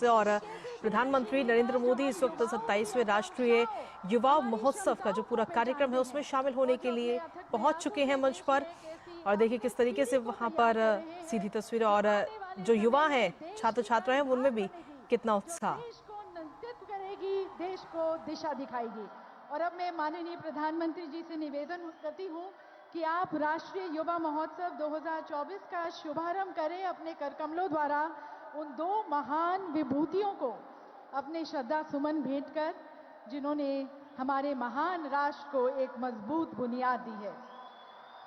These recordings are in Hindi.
से। और प्रधानमंत्री नरेंद्र मोदी इस वक्त 27वें राष्ट्रीय युवा महोत्सव का जो पूरा कार्यक्रम है उसमें शामिल होने के लिए पहुंच चुके हैं मंच पर। और देखिए किस तरीके से वहां पर सीधी तस्वीरें और जो युवा हैं, छात्र छात्रा हैं, उनमें भी कितना उत्साह। देश को नेतृत्व करेगी, देश को दिशा दिखाएगी। और अब मैं माननीय प्रधानमंत्री जी से निवेदन करती हूं कि आप राष्ट्रीय युवा महोत्सव 2024 का शुभारंभ करें अपने करकमलों द्वारा। उन दो महान विभूतियों को अपने श्रद्धा सुमन भेंट कर, जिन्होंने हमारे महान राष्ट्र को एक मजबूत बुनियाद दी है।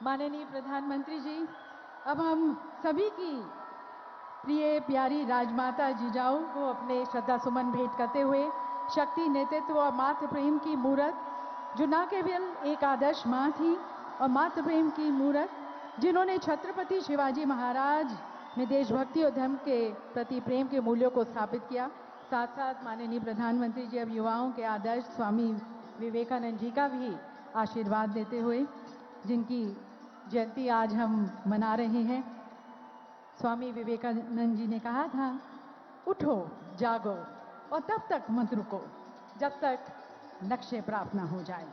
माननीय प्रधानमंत्री जी, अब हम सभी की प्रिय प्यारी राजमाता जिजाऊ को अपने श्रद्धा सुमन भेंट करते हुए शक्ति, नेतृत्व और मातृ प्रेम की मूरत, जो न केवल एक आदर्श मां थी और मातृ प्रेम की मूरत, जिन्होंने छत्रपति शिवाजी महाराज में देशभक्ति और धर्म के प्रति प्रेम के मूल्यों को स्थापित किया। साथ साथ माननीय प्रधानमंत्री जी अब युवाओं के आदर्श स्वामी विवेकानंद जी का भी आशीर्वाद देते हुए, जिनकी जयंती आज हम मना रहे हैं। स्वामी विवेकानंद जी ने कहा था, उठो जागो और तब तक मत रुको जब तक लक्ष्य प्राप्त न हो जाए।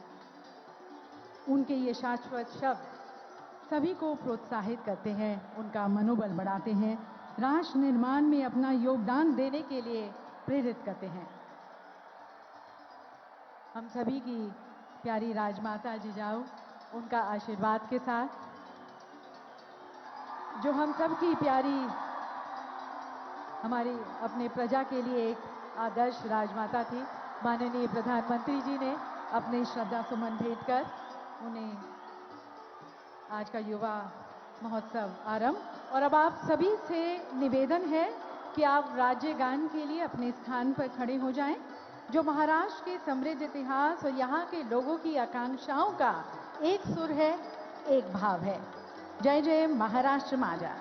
उनके ये शाश्वत शब्द सभी को प्रोत्साहित करते हैं, उनका मनोबल बढ़ाते हैं, राष्ट्र निर्माण में अपना योगदान देने के लिए प्रेरित करते हैं। हम सभी की प्यारी राजमाता जिजाऊ, उनका आशीर्वाद के साथ, जो हम सब की प्यारी, हमारी अपने प्रजा के लिए एक आदर्श राजमाता थी, माननीय प्रधानमंत्री जी ने अपने श्रद्धा सुमन भेंट कर उन्हें आज का युवा महोत्सव आरंभ। और अब आप सभी से निवेदन है कि आप राज्य गान के लिए अपने स्थान पर खड़े हो जाएं, जो महाराष्ट्र के समृद्ध इतिहास और यहाँ के लोगों की आकांक्षाओं का एक सुर है, एक भाव है। जय जय महाराष्ट्र माजा।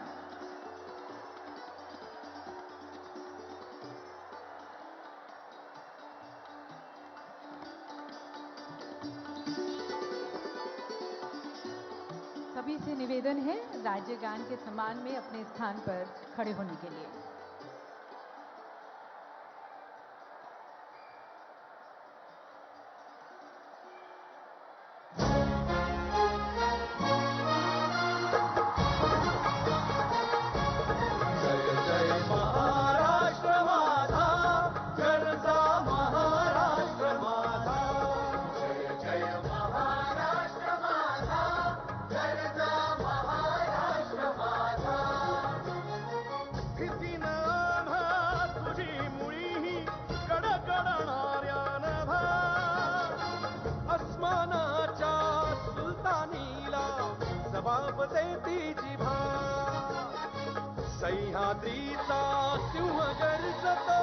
सभी से निवेदन है राज्य गान के सम्मान में अपने स्थान पर खड़े होने के लिए। सह्याद्रीचा सिंह गर्जतो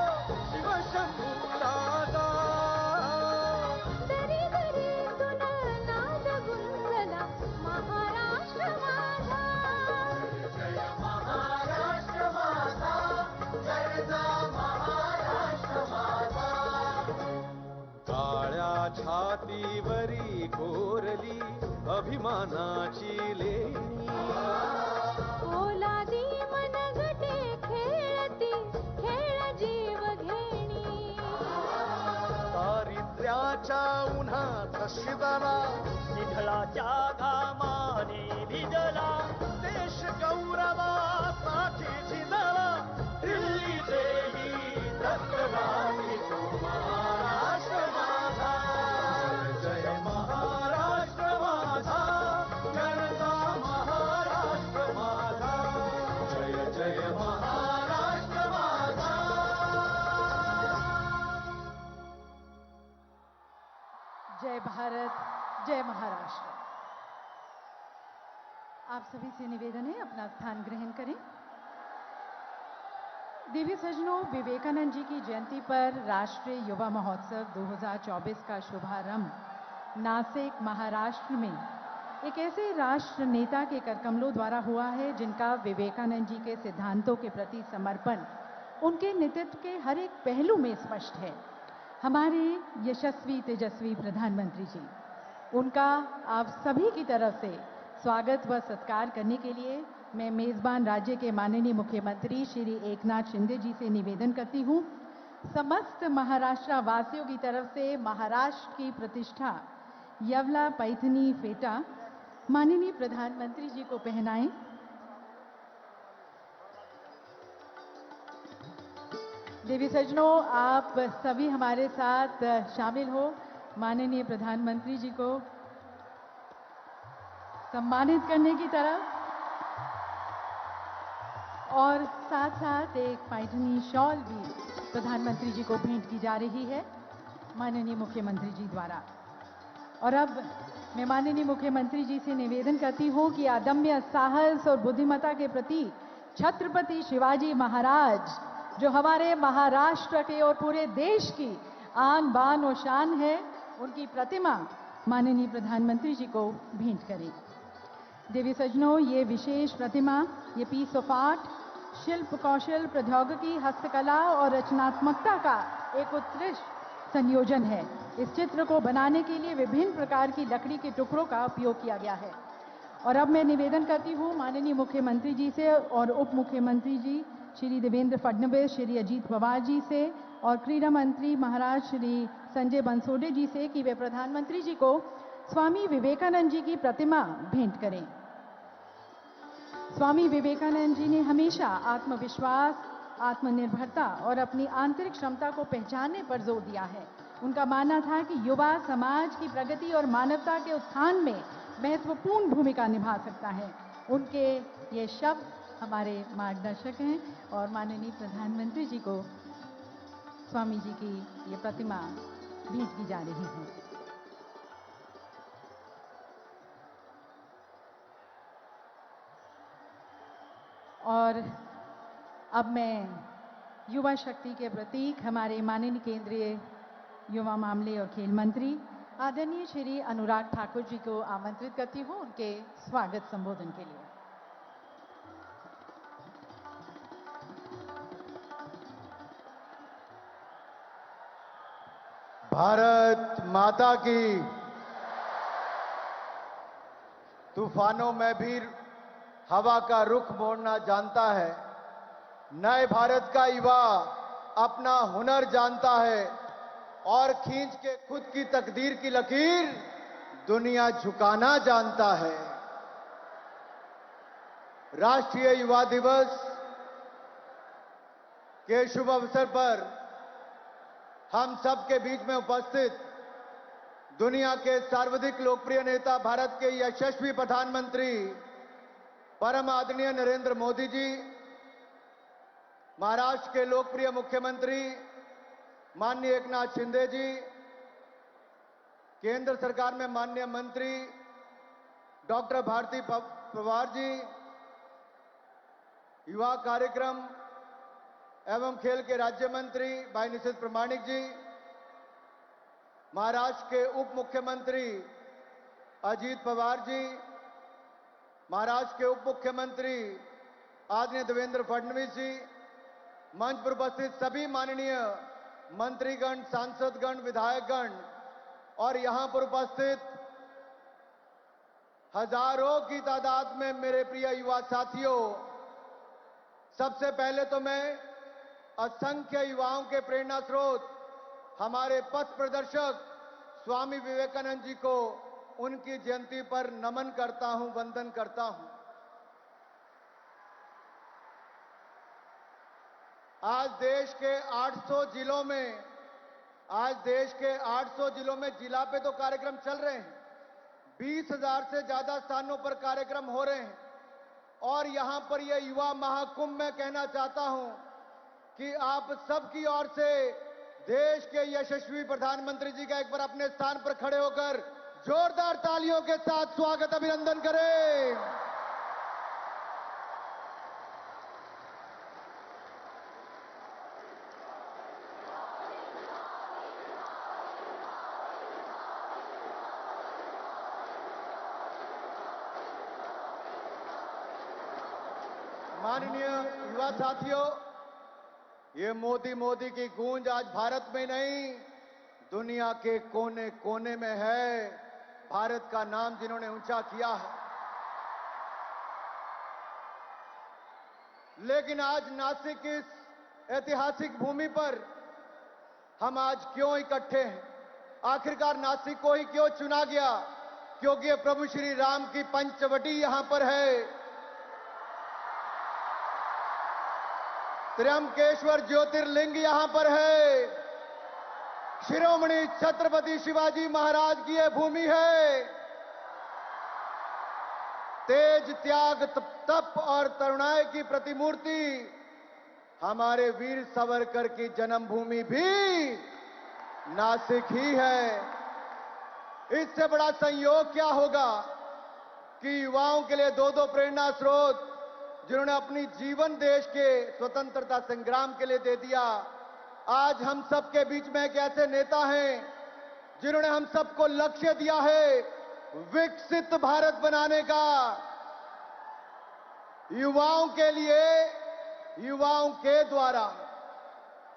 शिवशंभू राजा, दरी दरीतून नाद गुंजला महाराष्ट्र माझा। जय महाराष्ट्र माझा, जय महाराष्ट्र माझा। काळ्या छातीवरी कोरली अभिमानाची लेणी, ओलादी मनगटे खेळती खेळ जीव घेणी। दारिद्र्याच्या उन्हात शिदला, निधळाच्या घामाने भिजला, देश गौरवासाठी झिजला, दिल्ली देवी दत्तराणी तो महाराष्ट्र माझा। जय महाराष्ट्र माझा, जनता महाराष्ट्र माझा, जय जय महाराष्ट्र माझा। जय भारत, जय महाराष्ट्र। आप सभी से निवेदन है अपना स्थान ग्रहण करें। देवी सज्जनों, विवेकानंद जी की जयंती पर राष्ट्रीय युवा महोत्सव 2024 का शुभारंभ नासिक, महाराष्ट्र में एक ऐसे राष्ट्र नेता के करकमलों द्वारा हुआ है जिनका विवेकानंद जी के सिद्धांतों के प्रति समर्पण उनके नेतृत्व के हर एक पहलू में स्पष्ट है। हमारे यशस्वी तेजस्वी प्रधानमंत्री जी, उनका आप सभी की तरफ से स्वागत व सत्कार करने के लिए मैं मेजबान राज्य के माननीय मुख्यमंत्री श्री एकनाथ शिंदे जी से निवेदन करती हूं समस्त महाराष्ट्र वासियों की तरफ से महाराष्ट्र की प्रतिष्ठा यवला पैठनी फेटा माननीय प्रधानमंत्री जी को पहनाएं। देवी सज्जनों, आप सभी हमारे साथ शामिल हो माननीय प्रधानमंत्री जी को सम्मानित करने की तरफ, और साथ साथ एक पैठनी शॉल भी प्रधानमंत्री जी को भेंट की जा रही है माननीय मुख्यमंत्री जी द्वारा। और अब मैं माननीय मुख्यमंत्री जी से निवेदन करती हूं कि अदम्य साहस और बुद्धिमत्ता के प्रतीक छत्रपति शिवाजी महाराज, जो हमारे महाराष्ट्र के और पूरे देश की आन बान और शान है, उनकी प्रतिमा माननीय प्रधानमंत्री जी को भेंट करें। देवी सज्जनों, ये विशेष प्रतिमा, ये पीस ऑफ आर्ट शिल्प कौशल, प्रौद्योगिकी, हस्तकला और रचनात्मकता का एक उत्कृष्ट संयोजन है। इस चित्र को बनाने के लिए विभिन्न प्रकार की लकड़ी के टुकड़ों का उपयोग किया गया है। और अब मैं निवेदन करती हूँ माननीय मुख्यमंत्री जी से और उप मुख्यमंत्री जी श्री देवेंद्र फडणवीस, श्री अजीत पवार जी से और क्रीड़ा मंत्री महाराज श्री संजय बंसोडे जी से कि वे प्रधानमंत्री जी को स्वामी विवेकानंद जी की प्रतिमा भेंट करें। स्वामी विवेकानंद जी ने हमेशा आत्मविश्वास, आत्मनिर्भरता और अपनी आंतरिक क्षमता को पहचानने पर जोर दिया है। उनका मानना था कि युवा समाज की प्रगति और मानवता के उत्थान में महत्वपूर्ण भूमिका निभा सकता है। उनके ये शब्द हमारे मार्गदर्शक हैं और माननीय प्रधानमंत्री जी को स्वामी जी की ये प्रतिमा भेंट की जा रही है। और अब मैं युवा शक्ति के प्रतीक हमारे माननीय केंद्रीय युवा मामले और खेल मंत्री आदरणीय श्री अनुराग ठाकुर जी को आमंत्रित करती हूं उनके स्वागत संबोधन के लिए। भारत माता की। तूफानों में भी हवा का रुख मोड़ना जानता है। नए भारत का युवा अपना हुनर जानता है और खींच के खुद की तकदीर की लकीर दुनिया झुकाना जानता है। राष्ट्रीय युवा दिवस के शुभ अवसर पर हम सबके बीच में उपस्थित दुनिया के सर्वाधिक लोकप्रिय नेता, भारत के यशस्वी प्रधानमंत्री परम आदरणीय नरेंद्र मोदी जी, महाराष्ट्र के लोकप्रिय मुख्यमंत्री माननीय एकनाथ शिंदे जी, केंद्र सरकार में माननीय मंत्री डॉक्टर भारती पवार जी, युवा कार्यक्रम एवं खेल के राज्य मंत्री भाई निशित प्रमाणिक जी, महाराष्ट्र के उप मुख्यमंत्री अजीत पवार जी, महाराष्ट्र के उप मुख्यमंत्री आदरणीय देवेंद्र फडणवीस जी, मंच पर उपस्थित सभी माननीय मंत्रीगण, सांसदगण, विधायकगण और यहां पर उपस्थित हजारों की तादाद में मेरे प्रिय युवा साथियों, सबसे पहले तो मैं असंख्य युवाओं के प्रेरणा स्रोत हमारे पथ प्रदर्शक स्वामी विवेकानंद जी को उनकी जयंती पर नमन करता हूं, वंदन करता हूं। आज देश के 800 जिलों में जिला पे तो कार्यक्रम चल रहे हैं, 20,000 से ज्यादा स्थानों पर कार्यक्रम हो रहे हैं और यहां पर यह युवा महाकुंभ में कहना चाहता हूं कि आप सबकी ओर से देश के यशस्वी प्रधानमंत्री जी का एक बार अपने स्थान पर खड़े होकर जोरदार तालियों के साथ स्वागत, अभिनंदन करें। माननीय युवा साथियों, ये मोदी मोदी की गूंज आज भारत में नहीं, दुनिया के कोने कोने में है। भारत का नाम जिन्होंने ऊंचा किया है, लेकिन आज नासिक इस ऐतिहासिक भूमि पर हम आज क्यों इकट्ठे हैं, आखिरकार नासिक को ही क्यों चुना गया? क्योंकि प्रभु श्री राम की पंचवटी यहां पर है। त्र्यंबकेश्वर ज्योतिर्लिंग यहां पर है। शिरोमणि छत्रपति शिवाजी महाराज की यह भूमि है। तेज, त्याग, तप और तरुणाई की प्रतिमूर्ति हमारे वीर सावरकर की जन्मभूमि भी नासिक ही है। इससे बड़ा संयोग क्या होगा कि युवाओं के लिए दो प्रेरणा स्रोत, जिन्होंने अपनी जीवन देश के स्वतंत्रता संग्राम के लिए दे दिया, आज हम सबके बीच में एक ऐसे नेता हैं जिन्होंने हम सबको लक्ष्य दिया है विकसित भारत बनाने का। युवाओं के लिए, युवाओं के द्वारा।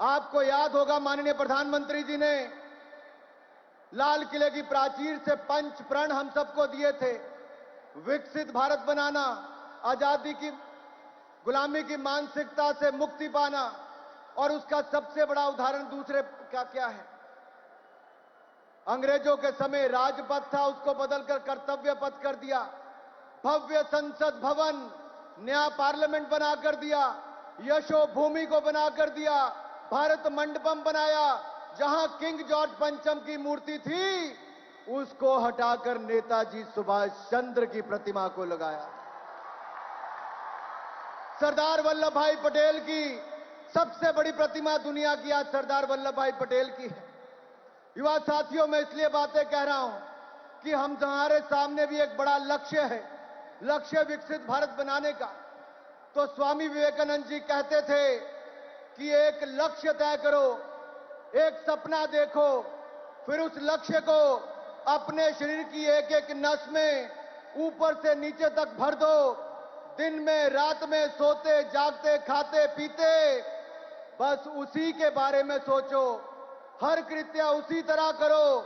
आपको याद होगा माननीय प्रधानमंत्री जी ने लाल किले की प्राचीर से पंच प्रण हम सबको दिए थे। विकसित भारत बनाना, आजादी की, गुलामी की मानसिकता से मुक्ति पाना, और उसका सबसे बड़ा उदाहरण दूसरे का क्या है? अंग्रेजों के समय राजपथ था, उसको बदलकर कर्तव्य पथ कर दिया। भव्य संसद भवन, नया पार्लियामेंट बनाकर दिया। यशो भूमि को बनाकर दिया। भारत मंडपम बनाया। जहां किंग जॉर्ज पंचम की मूर्ति थी, उसको हटाकर नेताजी सुभाष चंद्र की प्रतिमा को लगाया। सरदार वल्लभ भाई पटेल की सबसे बड़ी प्रतिमा दुनिया की आज सरदार वल्लभ भाई पटेल की है। युवा साथियों, मैं इसलिए बातें कह रहा हूं कि हमारे सामने भी एक बड़ा लक्ष्य है, लक्ष्य विकसित भारत बनाने का। तो स्वामी विवेकानंद जी कहते थे कि एक लक्ष्य तय करो, एक सपना देखो, फिर उस लक्ष्य को अपने शरीर की एक एक नस में ऊपर से नीचे तक भर दो। दिन में रात में सोते जागते खाते पीते बस उसी के बारे में सोचो। हर कृत्य उसी तरह करो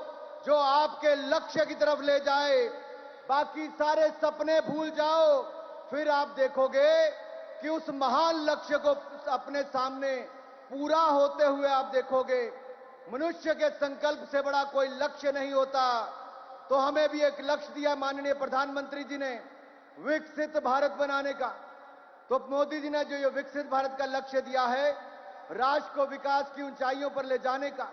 जो आपके लक्ष्य की तरफ ले जाए। बाकी सारे सपने भूल जाओ। फिर आप देखोगे कि उस महान लक्ष्य को अपने सामने पूरा होते हुए आप देखोगे। मनुष्य के संकल्प से बड़ा कोई लक्ष्य नहीं होता। तो हमें भी एक लक्ष्य दिया माननीय प्रधानमंत्री जी ने, विकसित भारत बनाने का। तो मोदी जी ने जो ये विकसित भारत का लक्ष्य दिया है, राष्ट्र को विकास की ऊंचाइयों पर ले जाने का,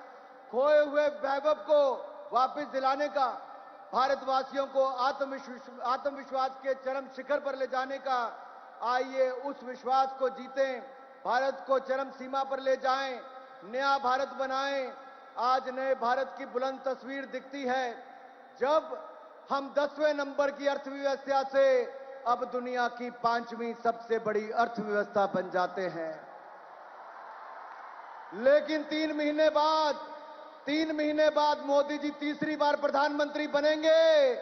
खोए हुए वैभव को वापस दिलाने का, भारतवासियों को आत्मविश्वास के चरम शिखर पर ले जाने का। आइए उस विश्वास को जीतें, भारत को चरम सीमा पर ले जाएं, नया भारत बनाएं। आज नए भारत की बुलंद तस्वीर दिखती है जब हम 10वें नंबर की अर्थव्यवस्था से अब दुनिया की 5वीं सबसे बड़ी अर्थव्यवस्था बन जाते हैं। लेकिन 3 महीने बाद मोदी जी तीसरी बार प्रधानमंत्री बनेंगे।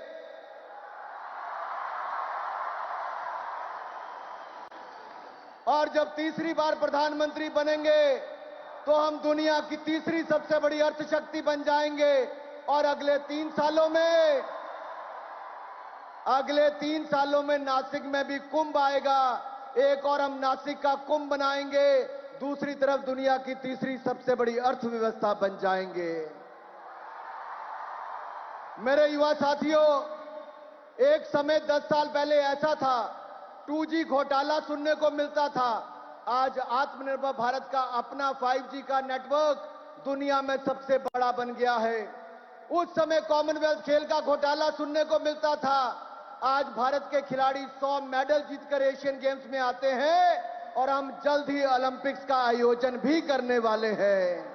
और जब तीसरी बार प्रधानमंत्री बनेंगे तो हम दुनिया की तीसरी सबसे बड़ी अर्थशक्ति बन जाएंगे। और अगले 3 सालों में नासिक में भी कुंभ आएगा। एक और हम नासिक का कुंभ बनाएंगे। दूसरी तरफ दुनिया की तीसरी सबसे बड़ी अर्थव्यवस्था बन जाएंगे। मेरे युवा साथियों, एक समय 10 साल पहले ऐसा था, 2G घोटाला सुनने को मिलता था। आज आत्मनिर्भर भारत का अपना 5G का नेटवर्क दुनिया में सबसे बड़ा बन गया है। उस समय कॉमनवेल्थ खेल का घोटाला सुनने को मिलता था। आज भारत के खिलाड़ी 100 मेडल जीतकर एशियन गेम्स में आते हैं और हम जल्द ही ओलंपिक्स का आयोजन भी करने वाले हैं।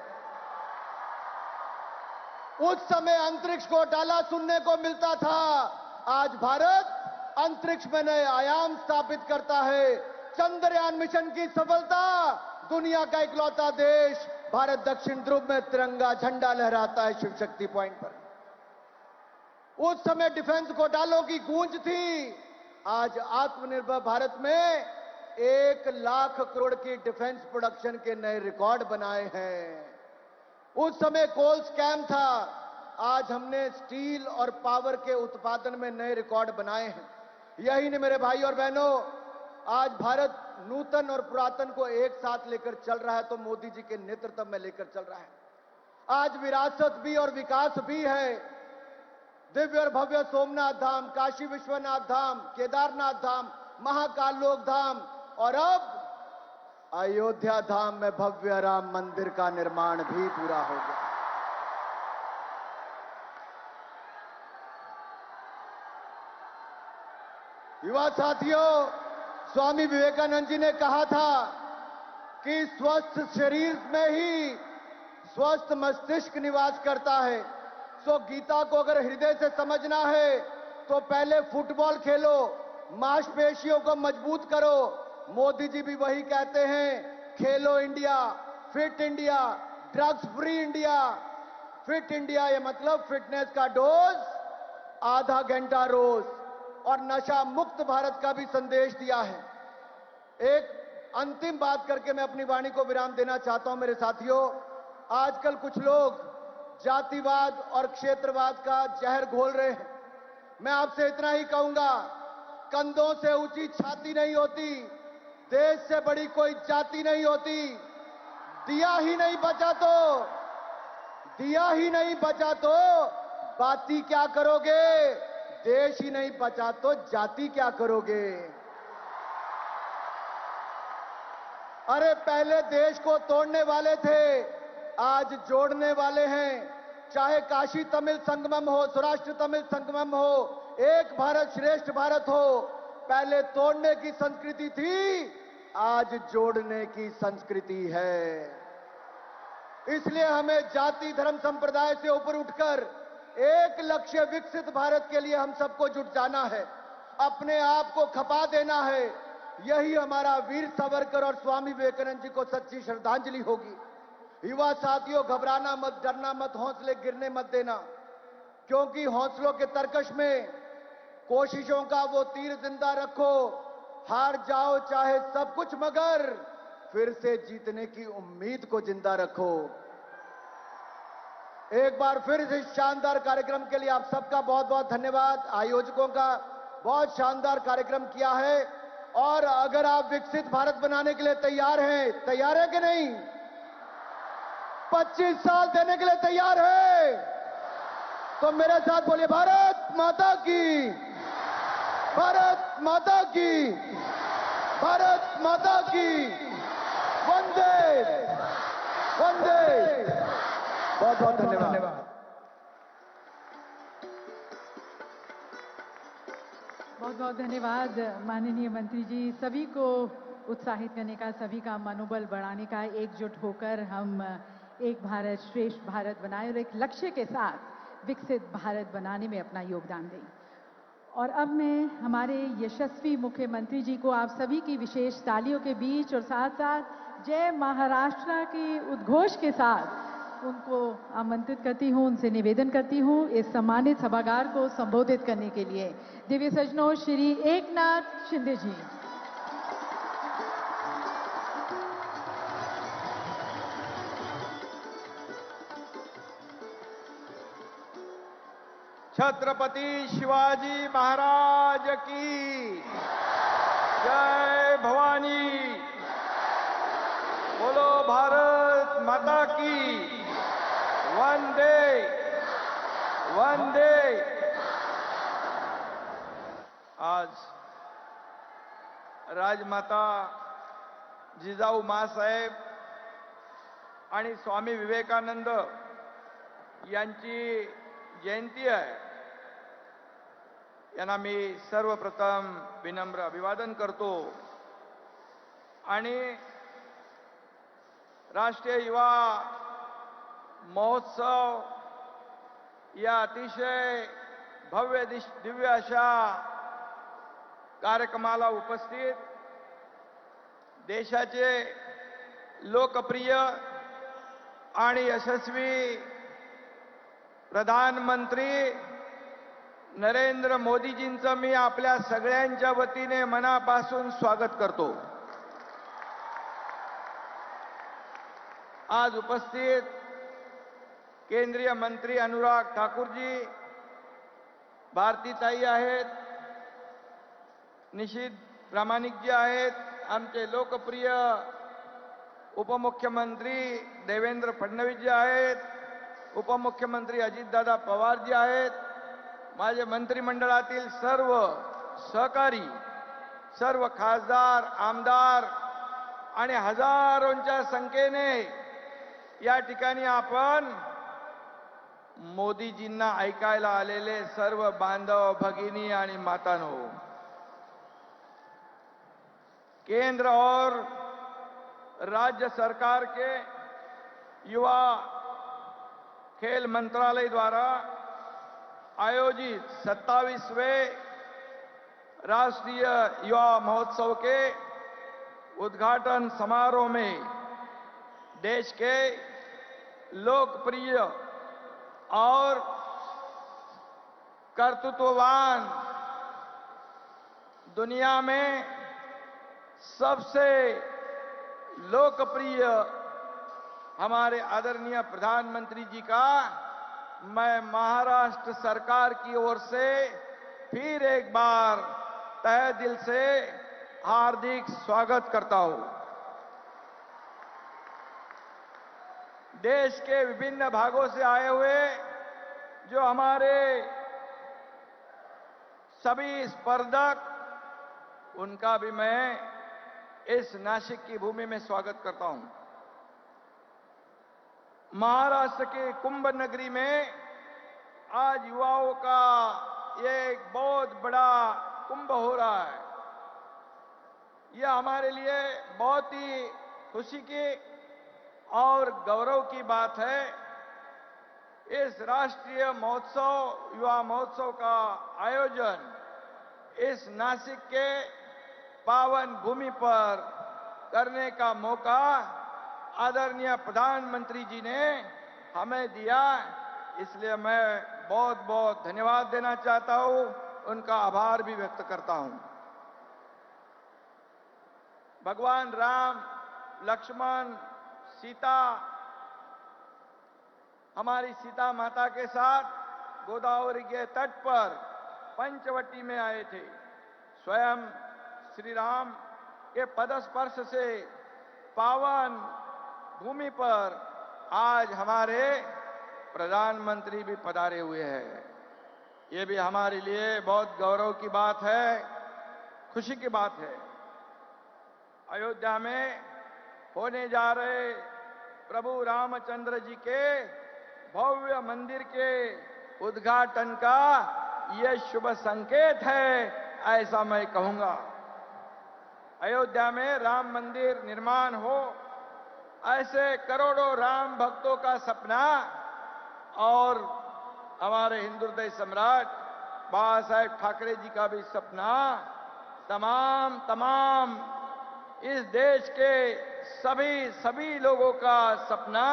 उस समय अंतरिक्ष घोटाला सुनने को मिलता था। आज भारत अंतरिक्ष में नए आयाम स्थापित करता है। चंद्रयान मिशन की सफलता, दुनिया का इकलौता देश भारत दक्षिण ध्रुव में तिरंगा झंडा लहराता है शिव शक्ति पॉइंट पर। उस समय डिफेंस घोटालों की गूंज थी। आज आत्मनिर्भर भारत में 1 लाख करोड़ की डिफेंस प्रोडक्शन के नए रिकॉर्ड बनाए हैं। उस समय कोल स्कैम था। आज हमने स्टील और पावर के उत्पादन में नए रिकॉर्ड बनाए हैं। यही नहीं मेरे भाई और बहनों, आज भारत नूतन और पुरातन को एक साथ लेकर चल रहा है, तो मोदी जी के नेतृत्व में लेकर चल रहा है। आज विरासत भी और विकास भी है। दिव्य और भव्य सोमनाथ धाम, काशी विश्वनाथ धाम, केदारनाथ धाम, महाकाल लोक धाम और अब अयोध्या धाम में भव्य राम मंदिर का निर्माण भी पूरा हो गया। युवा साथियों, स्वामी विवेकानंद जी ने कहा था कि स्वस्थ शरीर में ही स्वस्थ मस्तिष्क निवास करता है। सो गीता को अगर हृदय से समझना है तो पहले फुटबॉल खेलो, मांसपेशियों को मजबूत करो। मोदी जी भी वही कहते हैं, खेलो India, fit India, drugs free India. Fit India ये मतलब फिटनेस का डोज आधा घंटा रोज और नशा मुक्त भारत का भी संदेश दिया है। एक अंतिम बात करके मैं अपनी वाणी को विराम देना चाहता हूं। मेरे साथियों, आजकल कुछ लोग जातिवाद और क्षेत्रवाद का जहर घोल रहे हैं। मैं आपसे इतना ही कहूंगा, कंधों से ऊंची छाती नहीं होती, देश से बड़ी कोई जाति नहीं होती। दिया ही नहीं बचा तो बाती क्या करोगे? देश ही नहीं बचा तो जाति क्या करोगे? अरे पहले देश को तोड़ने वाले थे, आज जोड़ने वाले हैं। चाहे काशी तमिल संगमम हो, सौराष्ट्र तमिल संगमम हो, एक भारत श्रेष्ठ भारत हो, पहले तोड़ने की संस्कृति थी, आज जोड़ने की संस्कृति है। इसलिए हमें जाति धर्म संप्रदाय से ऊपर उठकर एक लक्ष्य विकसित भारत के लिए हम सबको जुट जाना है, अपने आप को खपा देना है। यही हमारा वीर सावरकर और स्वामी विवेकानंद जी को सच्ची श्रद्धांजलि होगी। युवा साथियों, घबराना मत, डरना मत, हौसले गिरने मत देना, क्योंकि हौसलों के तरकश में कोशिशों का वो तीर जिंदा रखो। हार जाओ चाहे सब कुछ, मगर फिर से जीतने की उम्मीद को जिंदा रखो। एक बार फिर इस शानदार कार्यक्रम के लिए आप सबका बहुत बहुत धन्यवाद। आयोजकों का बहुत शानदार कार्यक्रम किया है। और अगर आप विकसित भारत बनाने के लिए तैयार हैं, तैयार है कि नहीं? 25 साल देने के लिए तैयार है? तो मेरे साथ बोलिए, भारत माता की, भारत माता की, भारत माता की, वंदे वंदे। बहुत बहुत धन्यवाद। बहुत बहुत धन्यवाद माननीय मंत्री जी। सभी को उत्साहित करने का, सभी का मनोबल बढ़ाने का, एकजुट होकर हम एक भारत श्रेष्ठ भारत बनाए और एक लक्ष्य के साथ विकसित भारत बनाने में अपना योगदान दें। और अब मैं हमारे यशस्वी मुख्यमंत्री जी को आप सभी की विशेष तालियों के बीच और साथ साथ जय महाराष्ट्र के उद्घोष के साथ उनको आमंत्रित करती हूं, उनसे निवेदन करती हूं इस सम्मानित सभागार को संबोधित करने के लिए। दिव्य सज्जनों, श्री एकनाथ शिंदे जी। छत्रपति शिवाजी महाराज की जय भवानी। बोलो भारत माता की, वंदे वंदे। आज राजमाता जिजाऊ माँसाहेब आणि स्वामी विवेकानंद यांची जयंती आहे। यांना मी सर्वप्रथम विनम्र अभिवादन करतो आणि राष्ट्रीय युवा महोत्सव या अतिशय भव्य दिव्य अशा कार्यक्रमाला उपस्थित देशाचे लोकप्रिय आणि यशस्वी प्रधानमंत्री नरेंद्र मोदीजींचं मी आपल्या सगळ्यांच्या वतीने मनापासून स्वागत करतो। आज उपस्थित केंद्रीय मंत्री अनुराग ठाकूर जी, भारतीताई आहेत, निशित प्रामाणिक जी आहेत, आमचे लोकप्रिय उपमुख्यमंत्री देवेंद्र फडणवीस जी आहेत, उपमुख्यमंत्री अजितदादा पवार जी आहेत, माझे मंत्रिमंडळातील सर्व सहकारी, सर्व खासदार, आमदार आणि हजारोंच्या संख्येने या ठिकाणी आपण मोदीजींना ऐकायला आलेले सर्व बांधव, भगिनी आणि मातांनो, केंद्र और राज्य सरकार के युवा खेल मंत्रालय द्वारा आयोजित 27वें राष्ट्रीय युवा महोत्सव के उद्घाटन समारोह में देश के लोकप्रिय और कर्तृत्ववान, दुनिया में सबसे लोकप्रिय हमारे आदरणीय प्रधानमंत्री जी का मैं महाराष्ट्र सरकार की ओर से फिर एक बार तहे दिल से हार्दिक स्वागत करता हूं। देश के विभिन्न भागों से आए हुए जो हमारे सभी स्पर्धक, उनका भी मैं इस नासिक की भूमि में स्वागत करता हूं। महाराष्ट्र के कुंभ नगरी में आज युवाओं का एक बहुत बड़ा कुंभ हो रहा है। यह हमारे लिए बहुत ही खुशी की और गौरव की बात है। इस राष्ट्रीय महोत्सव, युवा महोत्सव का आयोजन इस नासिक के पावन भूमि पर करने का मौका आदरणीय प्रधानमंत्री जी ने हमें दिया, इसलिए मैं बहुत बहुत धन्यवाद देना चाहता हूं, उनका आभार भी व्यक्त करता हूं। भगवान राम, लक्ष्मण, सीता, हमारी सीता माता के साथ गोदावरी के तट पर पंचवटी में आए थे। स्वयं श्री राम के पदस्पर्श से पावन भूमि पर आज हमारे प्रधानमंत्री भी पधारे हुए हैं। ये भी हमारे लिए बहुत गौरव की बात है, खुशी की बात है। अयोध्या में होने जा रहे प्रभु रामचंद्र जी के भव्य मंदिर के उद्घाटन का यह शुभ संकेत है, ऐसा मैं कहूंगा। अयोध्या में राम मंदिर निर्माण हो, ऐसे करोड़ों राम भक्तों का सपना और हमारे हिंदू हृदय सम्राट बाबा साहेब ठाकरे जी का भी सपना, तमाम इस देश के सभी लोगों का सपना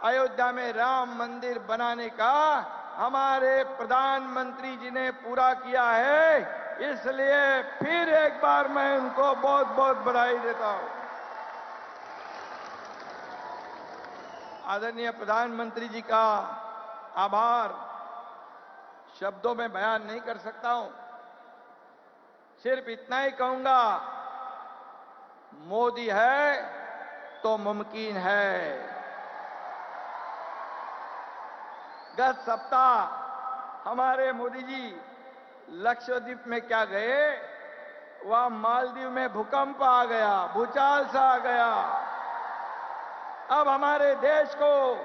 अयोध्या में राम मंदिर बनाने का हमारे प्रधानमंत्री जी ने पूरा किया है। इसलिए फिर एक बार मैं उनको बहुत बहुत बधाई देता हूं। आदरणीय प्रधानमंत्री जी का आभार शब्दों में बयान नहीं कर सकता हूं, सिर्फ इतना ही कहूंगा, मोदी है तो मुमकिन है। गत सप्ताह हमारे मोदी जी लक्षद्वीप में क्या गए, वहां मालदीव में भूकंप आ गया, भूचाल सा आ गया। अब हमारे देश को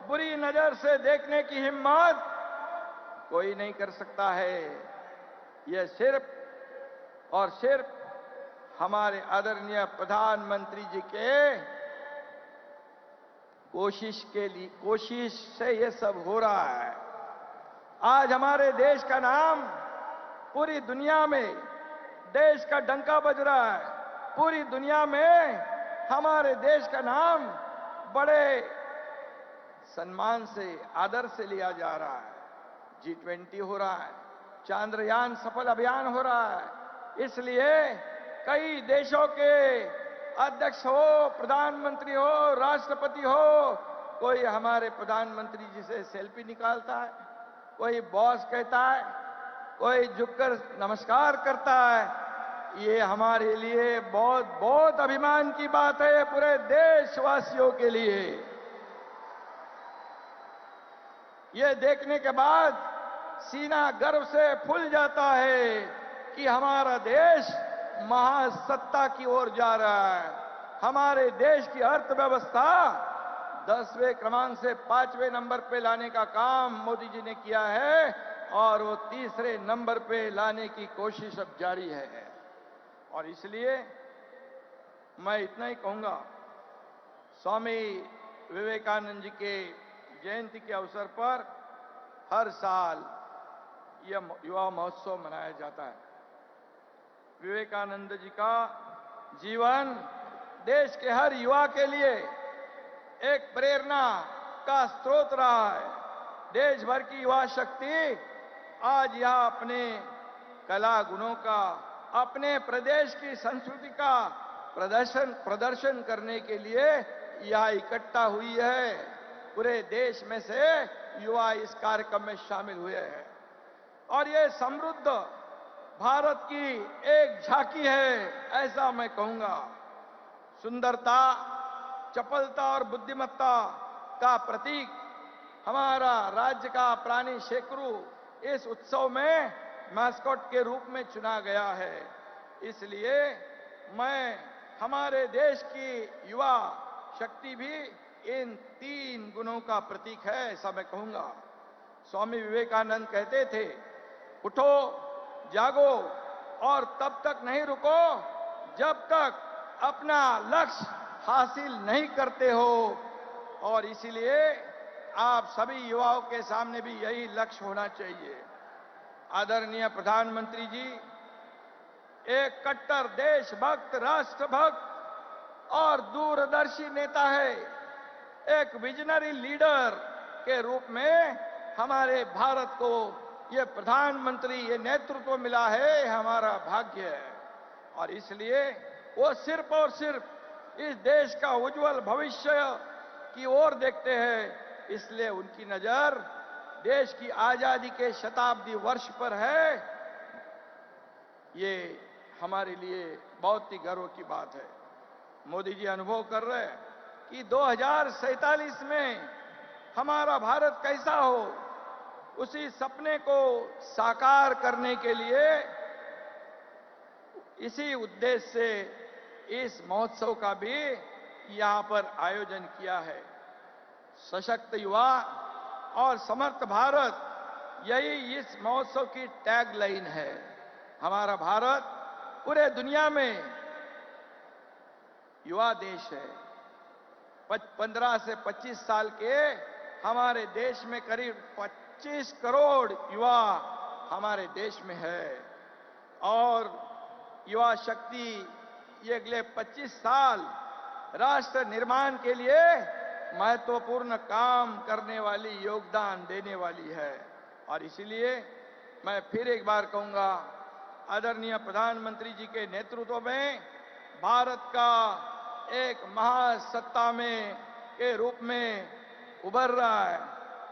बुरी नजर से देखने की हिम्मत कोई नहीं कर सकता है। यह सिर्फ और सिर्फ हमारे आदरणीय प्रधानमंत्री जी के कोशिश से यह सब हो रहा है। आज हमारे देश का नाम पूरी दुनिया में, देश का डंका बज रहा है। पूरी दुनिया में हमारे देश का नाम बड़े सम्मान से, आदर से लिया जा रहा है। G20 हो रहा है, चांद्रयान सफल अभियान हो रहा है। इसलिए कई देशों के अध्यक्ष हो, प्रधानमंत्री हो, राष्ट्रपति हो, कोई हमारे प्रधानमंत्री जी से सेल्फी निकालता है, कोई बॉस कहता है, कोई झुककर नमस्कार करता है। ये हमारे लिए बहुत बहुत अभिमान की बात है, पूरे देशवासियों के लिए। ये देखने के बाद सीना गर्व से फूल जाता है कि हमारा देश महासत्ता की ओर जा रहा है। हमारे देश की अर्थव्यवस्था 10वें क्रमांक से 5वें नंबर पे लाने का काम मोदी जी ने किया है और वो 3रे नंबर पे लाने की कोशिश अब जारी है। और इसलिए मैं इतना ही कहूंगा, स्वामी विवेकानंद जी के जयंती के अवसर पर हर साल यह युवा महोत्सव मनाया जाता है। विवेकानंद जी का जीवन देश के हर युवा के लिए एक प्रेरणा का स्रोत रहा है। देश भर की युवा शक्ति आज यह अपने कला गुणों का, अपने प्रदेश की संस्कृति का प्रदर्शन करने के लिए यह इकट्ठा हुई है। पूरे देश में से युवा इस कार्यक्रम में शामिल हुए हैं और ये समृद्ध भारत की एक झांकी है, ऐसा मैं कहूंगा। सुंदरता, चपलता और बुद्धिमत्ता का प्रतीक हमारा राज्य का प्राणी शेकरू इस उत्सव में मैस्कॉट के रूप में चुना गया है। इसलिए मैं हमारे देश की युवा शक्ति भी इन 3 गुणों का प्रतीक है, ऐसा मैं कहूंगा। स्वामी विवेकानंद कहते थे, उठो, जागो और तब तक नहीं रुको जब तक अपना लक्ष्य हासिल नहीं करते हो। और इसीलिए आप सभी युवाओं के सामने भी यही लक्ष्य होना चाहिए। आदरणीय प्रधानमंत्री जी एक कट्टर देशभक्त, राष्ट्रभक्त और दूरदर्शी नेता है। एक विजनरी लीडर के रूप में हमारे भारत को ये प्रधानमंत्री, ये नेतृत्व मिला है, हमारा भाग्य है। और इसलिए वो सिर्फ और सिर्फ इस देश का उज्जवल भविष्य की ओर देखते हैं। इसलिए उनकी नजर देश की आजादी के शताब्दी वर्ष पर है। ये हमारे लिए बहुत ही गर्व की बात है। मोदी जी अनुभव कर रहे हैं कि 2047 में हमारा भारत कैसा हो, उसी सपने को साकार करने के लिए इसी उद्देश्य से इस महोत्सव का भी यहां पर आयोजन किया है। सशक्त युवा और समर्थ भारत, यही इस महोत्सव की टैग लाइन है। हमारा भारत पूरे दुनिया में युवा देश है। 15 से 25 साल के हमारे देश में करीब 25 करोड़ युवा हमारे देश में है और युवा शक्ति ये अगले 25 साल राष्ट्र निर्माण के लिए महत्वपूर्ण काम करने वाली, योगदान देने वाली है। और इसीलिए मैं फिर एक बार कहूंगा, आदरणीय प्रधानमंत्री जी के नेतृत्व में भारत का एक महासत्ता में के रूप में उभर रहा है।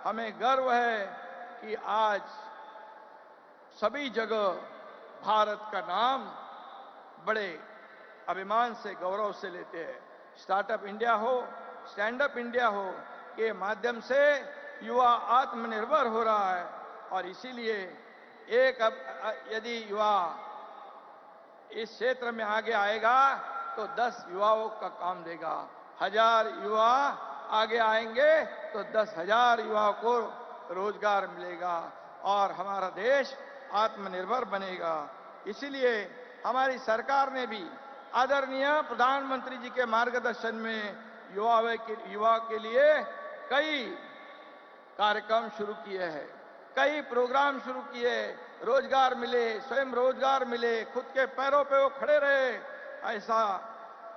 हमें गर्व है कि आज सभी जगह भारत का नाम बड़े अभिमान से, गौरव से लेते हैं। स्टार्टअप इंडिया हो, स्टैंड अप इंडिया हो के माध्यम से युवा आत्मनिर्भर हो रहा है। और इसीलिए यदि युवा इस क्षेत्र में आगे आएगा तो 10 युवाओं का काम देगा। 1000 युवा आगे आएंगे तो 10,000 युवाओं को रोजगार मिलेगा और हमारा देश आत्मनिर्भर बनेगा। इसीलिए हमारी सरकार ने भी आदरणीय प्रधानमंत्री जी के मार्गदर्शन में युवा के लिए कई कार्यक्रम शुरू किए हैं, कई प्रोग्राम शुरू किए। रोजगार मिले, स्वयं रोजगार मिले, खुद के पैरों पे वो खड़े रहे, ऐसा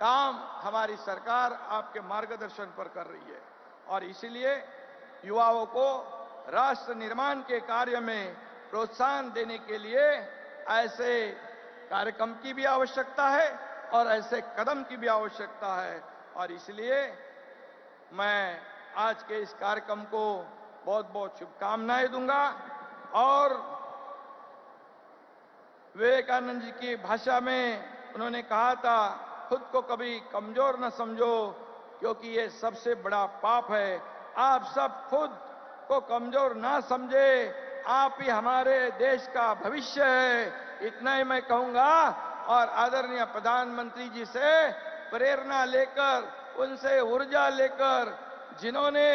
काम हमारी सरकार आपके मार्गदर्शन पर कर रही है। और इसीलिए युवाओं को राष्ट्र निर्माण के कार्य में प्रोत्साहन देने के लिए ऐसे कार्यक्रम की भी आवश्यकता है और ऐसे कदम की भी आवश्यकता है। और इसलिए मैं आज के इस कार्यक्रम को बहुत बहुत शुभकामनाएं दूंगा। और विवेकानंद जी की भाषा में उन्होंने कहा था, खुद को कभी कमजोर न समझो क्योंकि ये सबसे बड़ा पाप है। आप सब खुद को कमजोर ना समझे। आप ही हमारे देश का भविष्य है, इतना ही मैं कहूंगा। और आदरणीय प्रधानमंत्री जी से प्रेरणा लेकर, उनसे ऊर्जा लेकर, जिन्होंने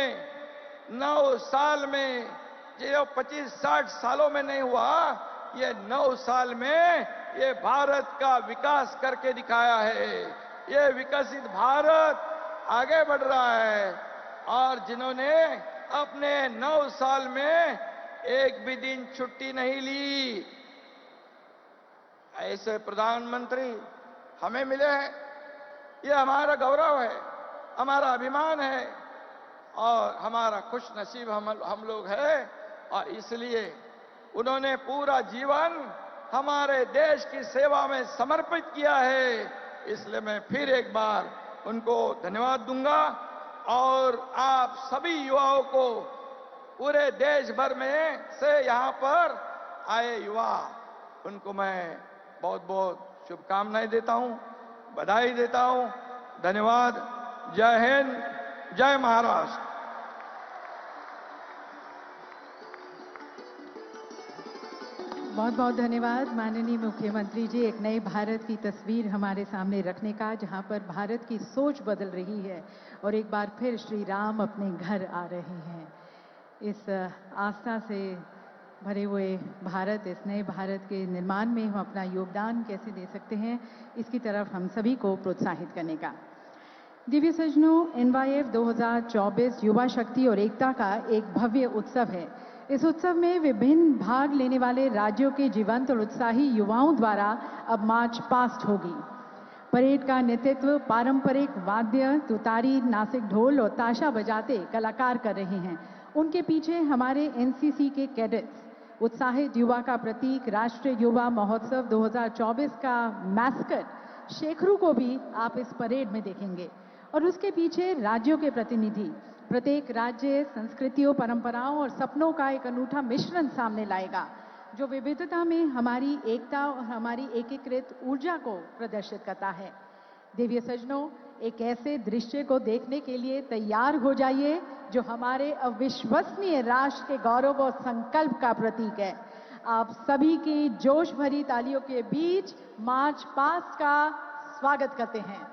9 साल में, जो 25-60 सालों में नहीं हुआ, ये 9 साल में ये भारत का विकास करके दिखाया है। ये विकसित भारत आगे बढ़ रहा है। और जिन्होंने अपने 9 साल में एक भी दिन छुट्टी नहीं ली, ऐसे प्रधानमंत्री हमें मिले हैं। ये हमारा गौरव है, हमारा अभिमान है और हमारा खुश नसीब हम लोग हैं। और इसलिए उन्होंने पूरा जीवन हमारे देश की सेवा में समर्पित किया है। इसलिए मैं फिर एक बार उनको धन्यवाद दूंगा। और आप सभी युवाओं को, पूरे देश भर में से यहाँ पर आए युवा, उनको मैं बहुत बहुत शुभकामनाएं देता हूं, बधाई देता हूं। धन्यवाद। जय हिंद, जय महाराष्ट्र। बहुत बहुत धन्यवाद माननीय मुख्यमंत्री जी, एक नए भारत की तस्वीर हमारे सामने रखने का, जहां पर भारत की सोच बदल रही है और एक बार फिर श्री राम अपने घर आ रहे हैं। इस आस्था से भरे हुए भारत, इस नए भारत के निर्माण में हम अपना योगदान कैसे दे सकते हैं, इसकी तरफ हम सभी को प्रोत्साहित करने का। दिव्य सज्जनों, NYF 2024 युवा शक्ति और एकता का एक भव्य उत्सव है। इस उत्सव में विभिन्न भाग लेने वाले राज्यों के जीवंत और उत्साही युवाओं द्वारा अब मार्च पास्ट होगी। परेड का नेतृत्व पारंपरिक वाद्य, तुतारी, नासिक ढोल और ताशा बजाते कलाकार कर रहे हैं। उनके पीछे हमारे NCC के कैडेट्स। उत्साहित युवा का प्रतीक राष्ट्रीय युवा महोत्सव 2024 का मैस्कट शेखरू को भी आप इस परेड में देखेंगे। और उसके पीछे राज्यों के प्रतिनिधि प्रत्येक राज्य संस्कृतियों, परंपराओं और सपनों का एक अनूठा मिश्रण सामने लाएगा, जो विविधता में हमारी एकता और हमारी एकीकृत ऊर्जा को प्रदर्शित करता है। दिव्य सज्जनों, एक ऐसे दृश्य को देखने के लिए तैयार हो जाइए जो हमारे अविश्वसनीय राष्ट्र के गौरव और संकल्प का प्रतीक है। आप सभी की जोश भरी तालियों के बीच मार्च पास्ट का स्वागत करते हैं।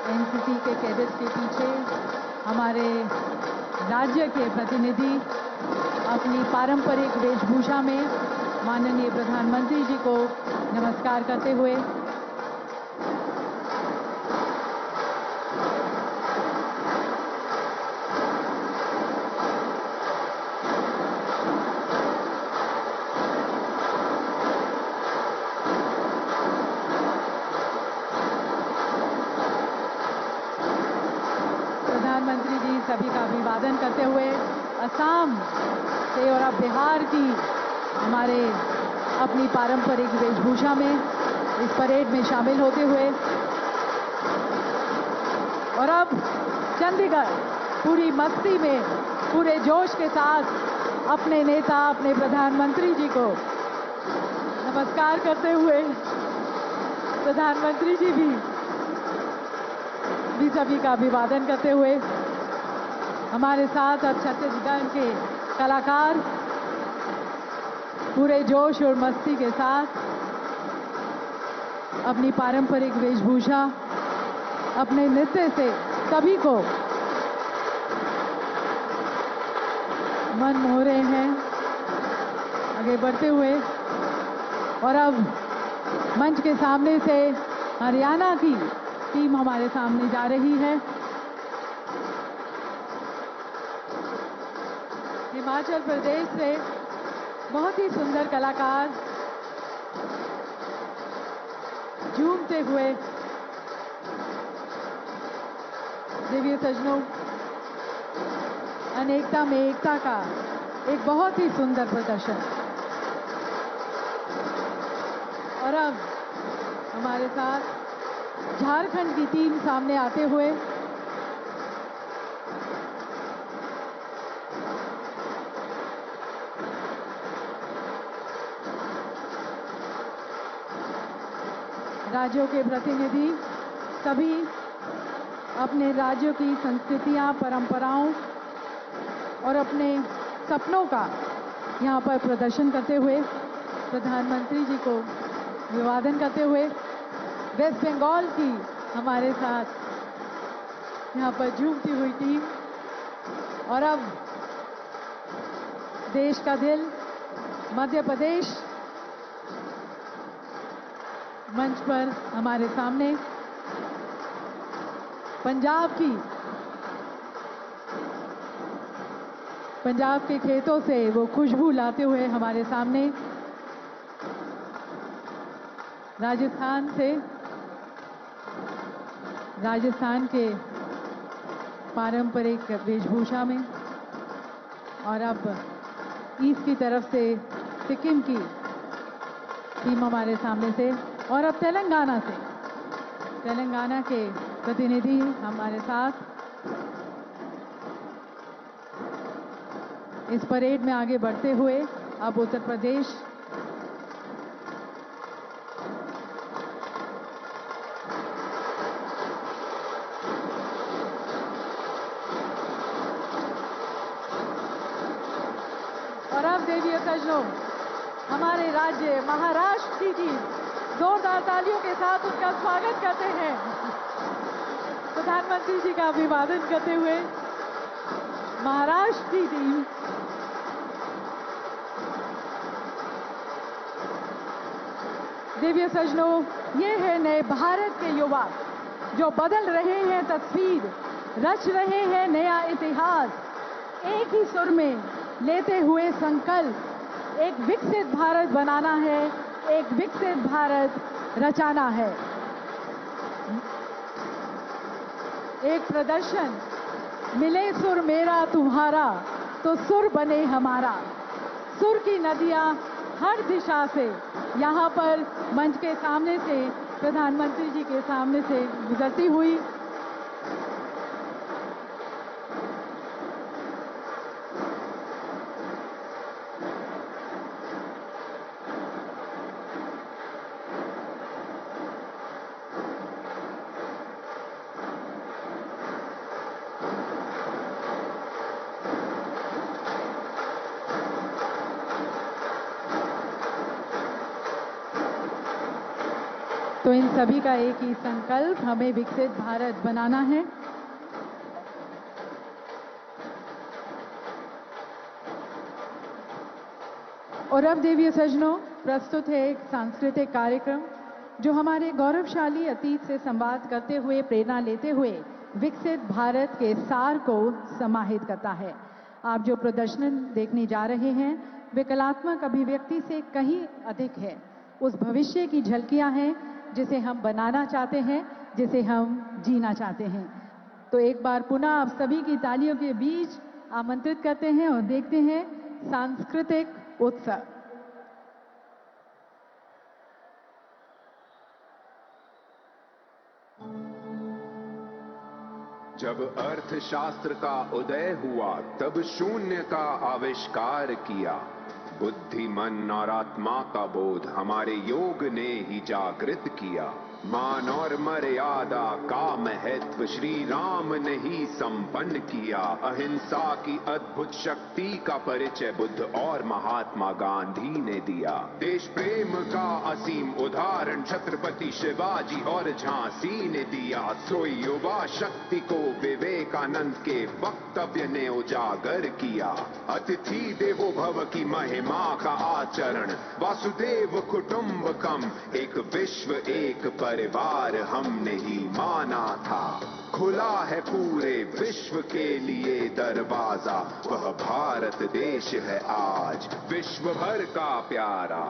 NCC के कैडेट्स के पीछे हमारे राज्य के प्रतिनिधि अपनी पारंपरिक वेशभूषा में माननीय प्रधानमंत्री जी को नमस्कार करते हुए प्रधानमंत्री जी सभी का अभिवादन करते हुए असम से और अब बिहार की हमारे अपनी पारंपरिक वेशभूषा में इस परेड में शामिल होते हुए, और अब चंडीगढ़ पूरी मस्ती में पूरे जोश के साथ अपने नेता, अपने प्रधानमंत्री जी को नमस्कार करते हुए, प्रधानमंत्री जी भी सभी का अभिवादन करते हुए, हमारे साथ अब छत्तीसगढ़ के कलाकार पूरे जोश और मस्ती के साथ अपनी पारंपरिक वेशभूषा, अपने नृत्य से सभी को मन मोह रहे हैं आगे बढ़ते हुए। और अब मंच के सामने से हरियाणा की टीम हमारे सामने जा रही है। हिमाचल प्रदेश से बहुत ही सुंदर कलाकार झूमते हुए, देवी सजनों, अनेकता में एकता का एक बहुत ही सुंदर प्रदर्शन। और अब हमारे साथ झारखंड की टीम सामने आते हुए, राज्यों के प्रतिनिधि सभी अपने राज्यों की संस्कृतियां, परंपराओं और अपने सपनों का यहां पर प्रदर्शन करते हुए, प्रधानमंत्री जी को अभिवादन करते हुए, वेस्ट बंगाल की हमारे साथ यहां पर झूमती हुई टीम, और अब देश का दिल मध्य प्रदेश मंच पर हमारे सामने, पंजाब के खेतों से वो खुशबू लाते हुए हमारे सामने, राजस्थान के पारंपरिक वेशभूषा में, और अब ईस्ट की तरफ से सिक्किम की टीम हमारे सामने से, और अब तेलंगाना के प्रतिनिधि हमारे साथ इस परेड में आगे बढ़ते हुए। अब उत्तर प्रदेश, और अब देवी सजनों, हमारे राज्य महाराष्ट्र की टीम जोरदार तालियों के साथ उनका स्वागत करते हैं, प्रधानमंत्री जी का अभिवादन करते हुए। महाराष्ट्र की टीम देवी सजनों, ये है नए भारत के युवा जो बदल रहे हैं तस्वीर, रच रहे हैं नया इतिहास, एक ही सुर में लेते हुए संकल्प, एक विकसित भारत बनाना है, एक विकसित भारत रचाना है। एक प्रदर्शन, मिले सुर मेरा तुम्हारा तो सुर बने हमारा। सुर की नदियां हर दिशा से यहाँ पर मंच के सामने से, प्रधानमंत्री जी के सामने से गुजरती हुई तो इन सभी का एक ही संकल्प, हमें विकसित भारत बनाना है। और अब देवी सजनों, प्रस्तुत है एक सांस्कृतिक कार्यक्रम जो हमारे गौरवशाली अतीत से संवाद करते हुए, प्रेरणा लेते हुए विकसित भारत के सार को समाहित करता है। आप जो प्रदर्शन देखने जा रहे हैं वे कलात्मक अभिव्यक्ति से कहीं अधिक है। उस भविष्य की झलकियां हैं जिसे हम बनाना चाहते हैं, जिसे हम जीना चाहते हैं। तो एक बार पुनः आप सभी की तालियों के बीच आमंत्रित करते हैं और देखते हैं सांस्कृतिक उत्सव। जब अर्थशास्त्र का उदय हुआ तब शून्य का आविष्कार किया। बुद्धि, मन और आत्मा का बोध हमारे योग ने ही जागृत किया। मान और मर्यादा का महत्व श्री राम ने ही संपन्न किया। अहिंसा की अद्भुत शक्ति का परिचय बुद्ध और महात्मा गांधी ने दिया। देश प्रेम का असीम उदाहरण छत्रपति शिवाजी और झांसी ने दिया। सोई युवा शक्ति को विवेकानंद के वक्तव्य ने उजागर किया। अतिथि देवो भव की महिमा का आचरण, वासुदेव कुटुंबकम, एक विश्व एक परिवार हमने ही माना था। खुला है पूरे विश्व के लिए दरवाजा, वह भारत देश है आज विश्व भर का प्यारा।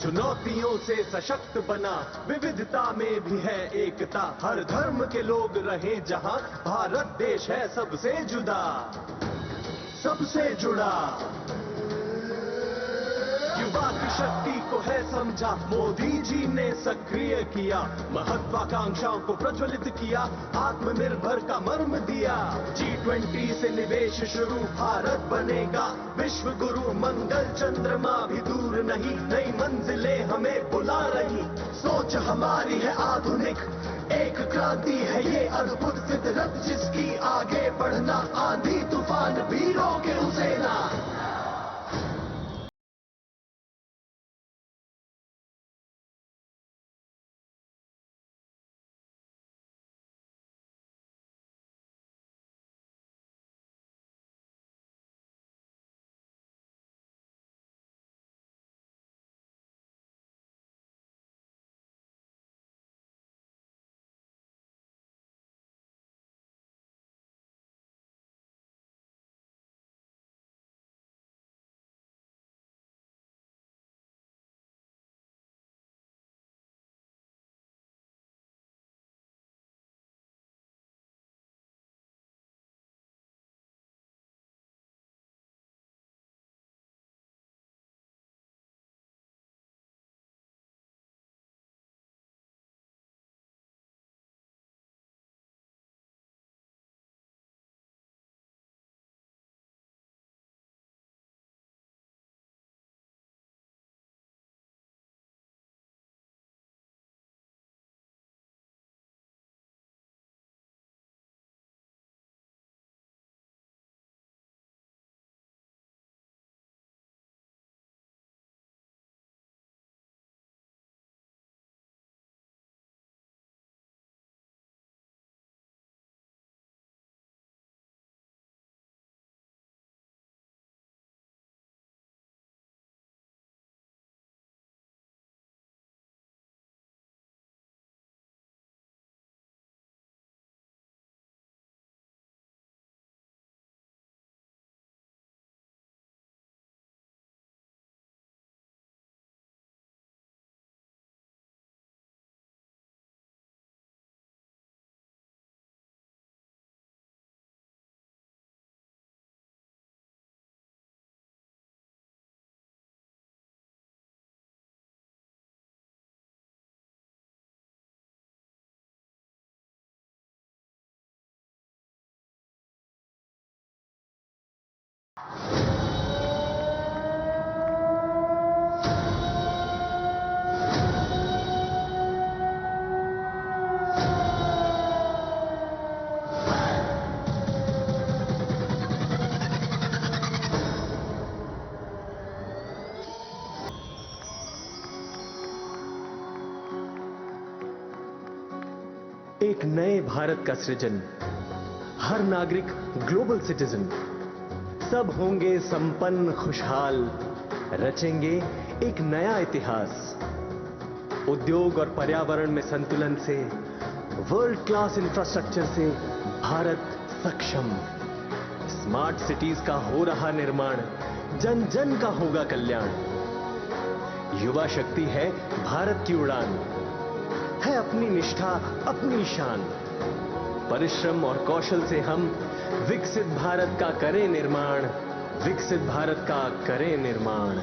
चुनौतियों से सशक्त बना, विविधता में भी है एकता, हर धर्म के लोग रहे जहां, भारत देश है सबसे जुदा, सबसे जुड़ा। युवा की शक्ति को है समझा, मोदी जी ने सक्रिय किया, महत्वाकांक्षाओं को प्रज्वलित किया, आत्मनिर्भर का मर्म दिया। G20 से निवेश शुरू, भारत बनेगा विश्व गुरु, मंगल चंद्रमा भी दूर नहीं, नई मंजिलें हमें बुला रही। सोच हमारी है आधुनिक, एक क्रांति है ये अद्भुत, फितरत जिसकी आगे बढ़ना, आंधी तूफान भी रोके उसे ना। एक नए भारत का सृजन, हर नागरिक ग्लोबल सिटीजन, सब होंगे संपन्न खुशहाल, रचेंगे एक नया इतिहास। उद्योग और पर्यावरण में संतुलन से, वर्ल्ड क्लास इंफ्रास्ट्रक्चर से भारत सक्षम, स्मार्ट सिटीज का हो रहा निर्माण, जन जन का होगा कल्याण। युवा शक्ति है भारत की उड़ान, है अपनी निष्ठा अपनी शान, परिश्रम और कौशल से हम विकसित भारत का करें निर्माण, विकसित भारत का करें निर्माण।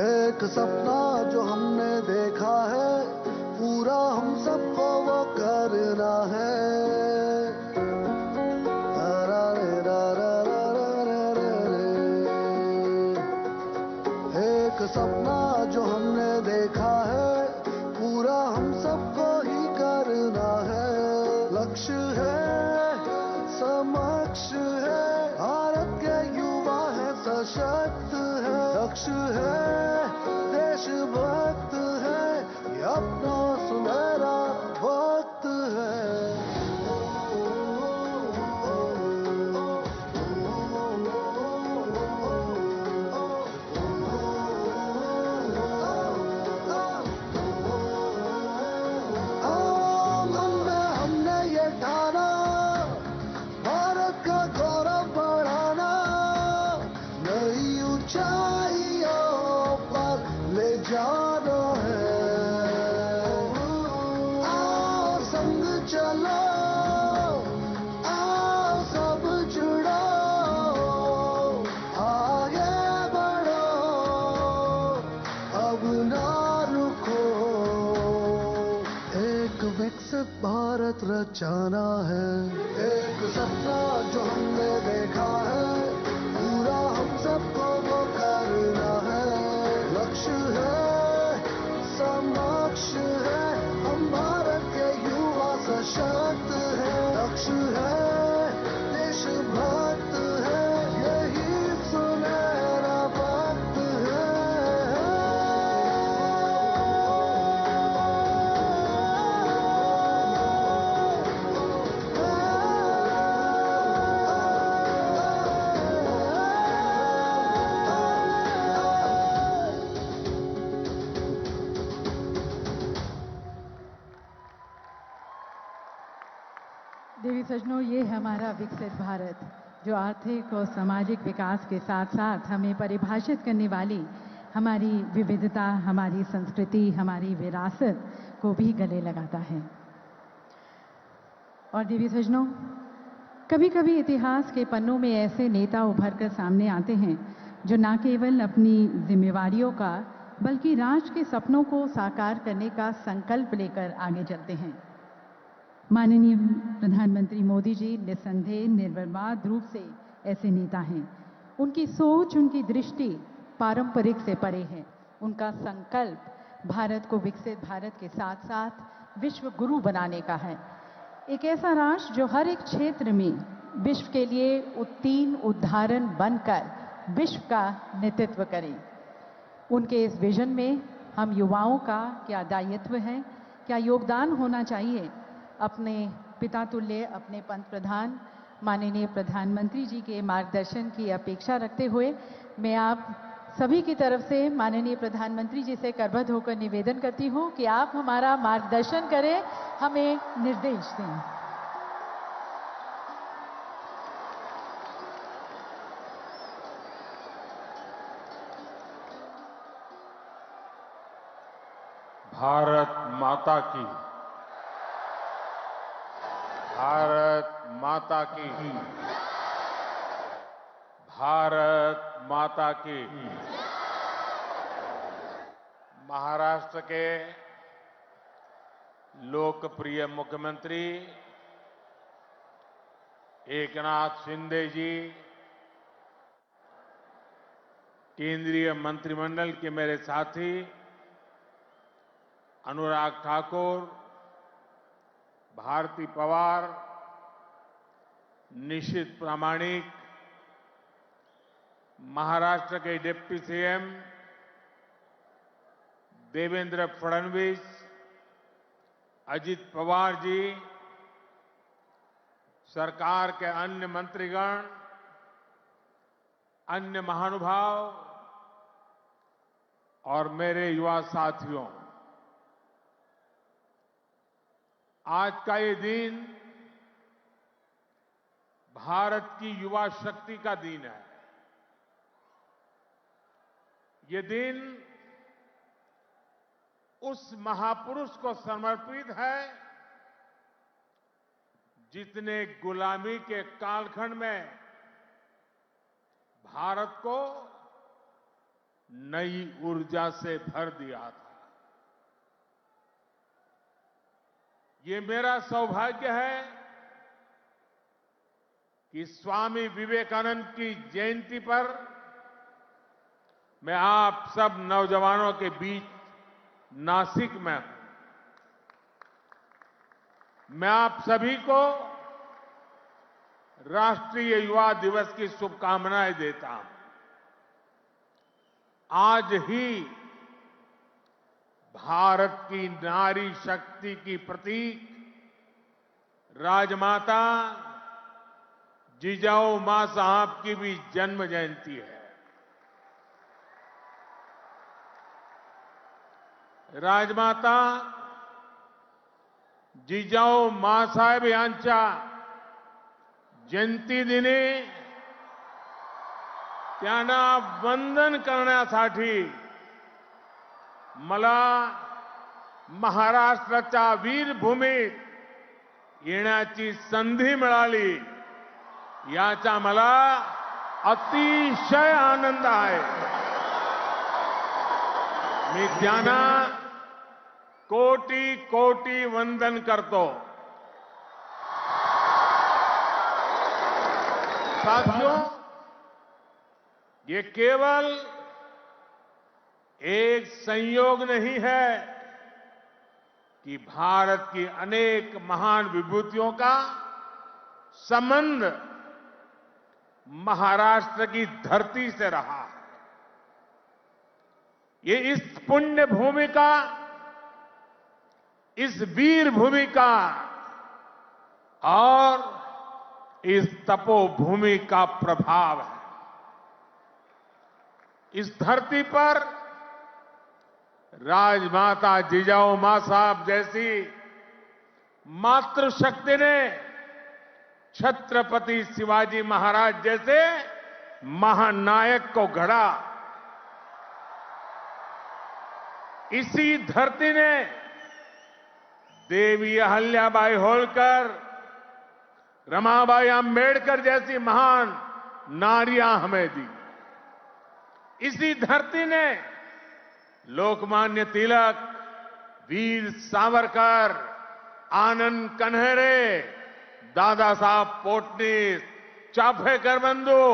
एक सपना जो हमने देखा है, पूरा हम सबको वो करना है। एक सपना जो हमने देखा है, पूरा हम सबको ही करना है। लक्ष्य है समक्ष है, भारत के युवा है सशक्त है, लक्ष्य है देशभक्त है, ये अपना सुनहरा वक्त है। बचाना है। एक सपना जो हमने देखा है, पूरा हम सबको वो करना है। लक्ष्य है, समक्ष है, हम भारत के युवा सशक्त है। लक्ष्य है, देशभक्त है, यही सुनहरा वक्त है। देवी सजनों, ये है हमारा विकसित भारत, जो आर्थिक और सामाजिक विकास के साथ साथ हमें परिभाषित करने वाली हमारी विविधता, हमारी संस्कृति, हमारी विरासत को भी गले लगाता है। और देवी सजनों, कभी कभी इतिहास के पन्नों में ऐसे नेता उभर कर सामने आते हैं जो न केवल अपनी जिम्मेवारियों का बल्कि राष्ट्र के सपनों को साकार करने का संकल्प लेकर आगे चलते हैं। माननीय प्रधानमंत्री मोदी जी निस्संदेह निर्विवाद रूप से ऐसे नेता हैं। उनकी सोच, उनकी दृष्टि पारंपरिक से परे है। उनका संकल्प भारत को विकसित भारत के साथ साथ विश्व गुरु बनाने का है। एक ऐसा राष्ट्र जो हर एक क्षेत्र में विश्व के लिए उत्तीर्ण उदाहरण बनकर विश्व का नेतृत्व करे। उनके इस विजन में हम युवाओं का क्या दायित्व है, क्या योगदान होना चाहिए, अपने पिता तुल्य, अपने पंत प्रधान माननीय प्रधानमंत्री जी के मार्गदर्शन की अपेक्षा रखते हुए मैं आप सभी की तरफ से माननीय प्रधानमंत्री जी से करबद्ध होकर निवेदन करती हूं कि आप हमारा मार्गदर्शन करें, हमें निर्देश दें। भारत माता की, भारत माता की, भारत माता की। महाराष्ट्र के लोकप्रिय मुख्यमंत्री एकनाथ शिंदे जी, केंद्रीय मंत्रिमंडल के मेरे साथी अनुराग ठाकुर, भारती पवार, निशित प्रामाणिक, महाराष्ट्र के डिप्टी सीएम देवेंद्र फडणवीस, अजित पवार जी, सरकार के अन्य मंत्रीगण, अन्य महानुभाव और मेरे युवा साथियों, आज का ये दिन भारत की युवा शक्ति का दिन है। ये दिन उस महापुरुष को समर्पित है जिसने गुलामी के कालखंड में भारत को नई ऊर्जा से भर दिया था। ये मेरा सौभाग्य है कि स्वामी विवेकानंद की जयंती पर मैं आप सब नौजवानों के बीच नासिक में हूं। मैं आप सभी को राष्ट्रीय युवा दिवस की शुभकामनाएं देता हूं। आज ही भारत की नारी शक्ति की प्रतीक राजमाता जिजाऊ मां साहब की भी जन्म जयंती है। राजमाता जिजाऊ मांसाहेब यांच्या जयंतीदिनी त्यांना वंदन करण्यासाठी मला महाराष्ट्राच्या वीरभूमीत येण्याची संधी मिळाली, याचा मला अतिशय आनंद आहे। मी त्यांना कोटी कोटी वंदन करतो। साथियों, ये केवल एक संयोग नहीं है कि भारत की अनेक महान विभूतियों का संबंध महाराष्ट्र की धरती से रहा है। ये इस पुण्य भूमि का, इस वीर भूमि का और इस तपोभूमि का प्रभाव है। इस धरती पर राजमाता जिजाऊ मां साहब जैसी मातृशक्ति ने छत्रपति शिवाजी महाराज जैसे महानायक को गढ़ा। इसी धरती ने देवी अहल्याबाई होलकर, रमाबाई अंबेडकर जैसी महान नारियां हमें दी। इसी धरती ने लोकमान्य तिलक, वीर सावरकर, आनंद कन्हेरे, दादा साहब पोटनीस, चाफेकर बंधु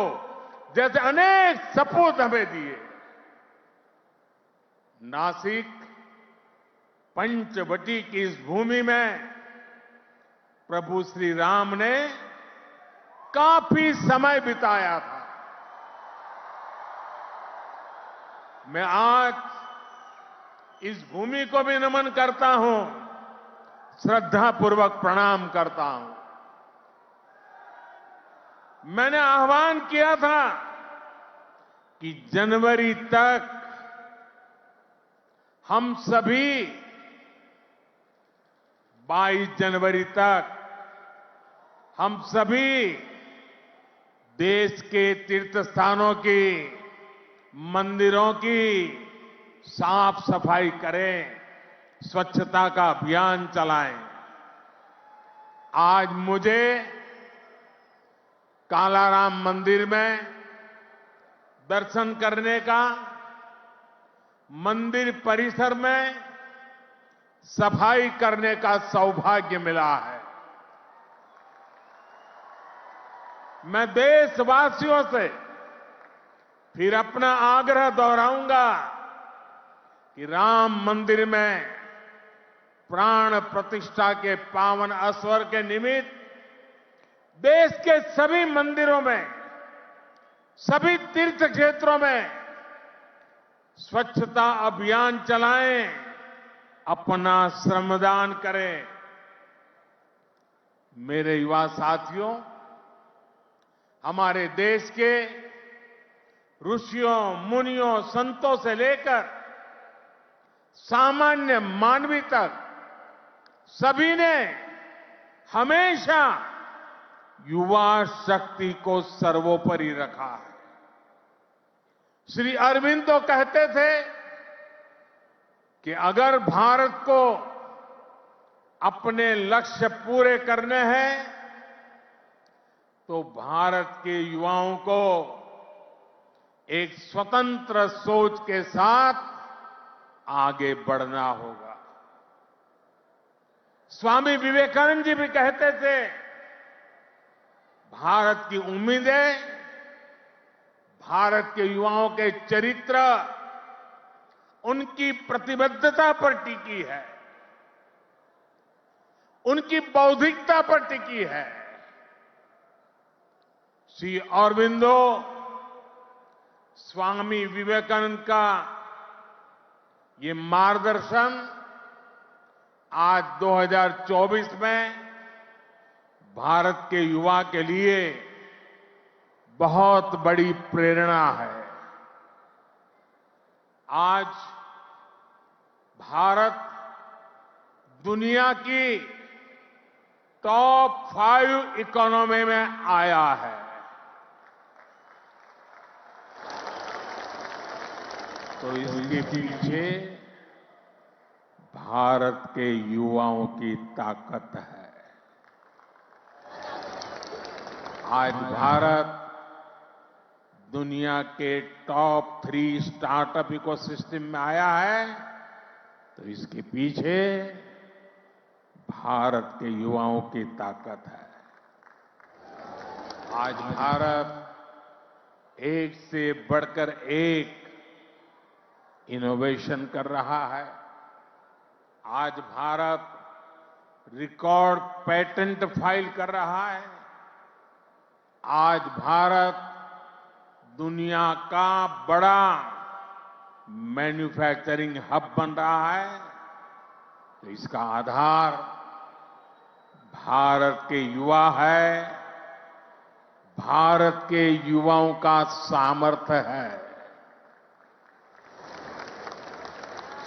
जैसे अनेक सपूत हमें दिए। नासिक पंचवटी की इस भूमि में प्रभु श्री राम ने काफी समय बिताया था। मैं आज इस भूमि को भी नमन करता हूं, श्रद्धापूर्वक प्रणाम करता हूं। मैंने आह्वान किया था कि जनवरी तक हम सभी 22 जनवरी तक हम सभी देश के तीर्थ स्थानों की, मंदिरों की साफ सफाई करें, स्वच्छता का अभियान चलाएं। आज मुझे कालाराम मंदिर में दर्शन करने का, मंदिर परिसर में सफाई करने का सौभाग्य मिला है। मैं देशवासियों से फिर अपना आग्रह दोहराऊंगा कि राम मंदिर में प्राण प्रतिष्ठा के पावन अवसर के निमित्त देश के सभी मंदिरों में, सभी तीर्थ क्षेत्रों में स्वच्छता अभियान चलाएं, अपना श्रमदान करें। मेरे युवा साथियों, हमारे देश के ऋषियों, मुनियों, संतों से लेकर सामान्य मानवी तक सभी ने हमेशा युवा शक्ति को सर्वोपरि रखा है। श्री अरविंद तो कहते थे कि अगर भारत को अपने लक्ष्य पूरे करने हैं तो भारत के युवाओं को एक स्वतंत्र सोच के साथ आगे बढ़ना होगा। स्वामी विवेकानंद जी भी कहते थे, भारत की उम्मीदें भारत के युवाओं के चरित्र, उनकी प्रतिबद्धता पर टिकी है, उनकी बौद्धिकता पर टिकी है। श्री अरविंदो स्वामी विवेकानंद का ये मार्गदर्शन आज 2024 में भारत के युवा के लिए बहुत बड़ी प्रेरणा है। आज भारत दुनिया की टॉप 5 इकोनॉमी में आया है। तो इसके पीछे भारत के युवाओं की ताकत है। आज भारत दुनिया के टॉप 3 स्टार्टअप इकोसिस्टम में आया है, तो इसके पीछे भारत के युवाओं की ताकत है। आज भारत एक से बढ़कर एक इनोवेशन कर रहा है। आज भारत रिकॉर्ड पेटेंट फाइल कर रहा है। आज भारत दुनिया का बड़ा मैन्युफैक्चरिंग हब बन रहा है। तो इसका आधार भारत के युवा है, भारत के युवाओं का सामर्थ्य है।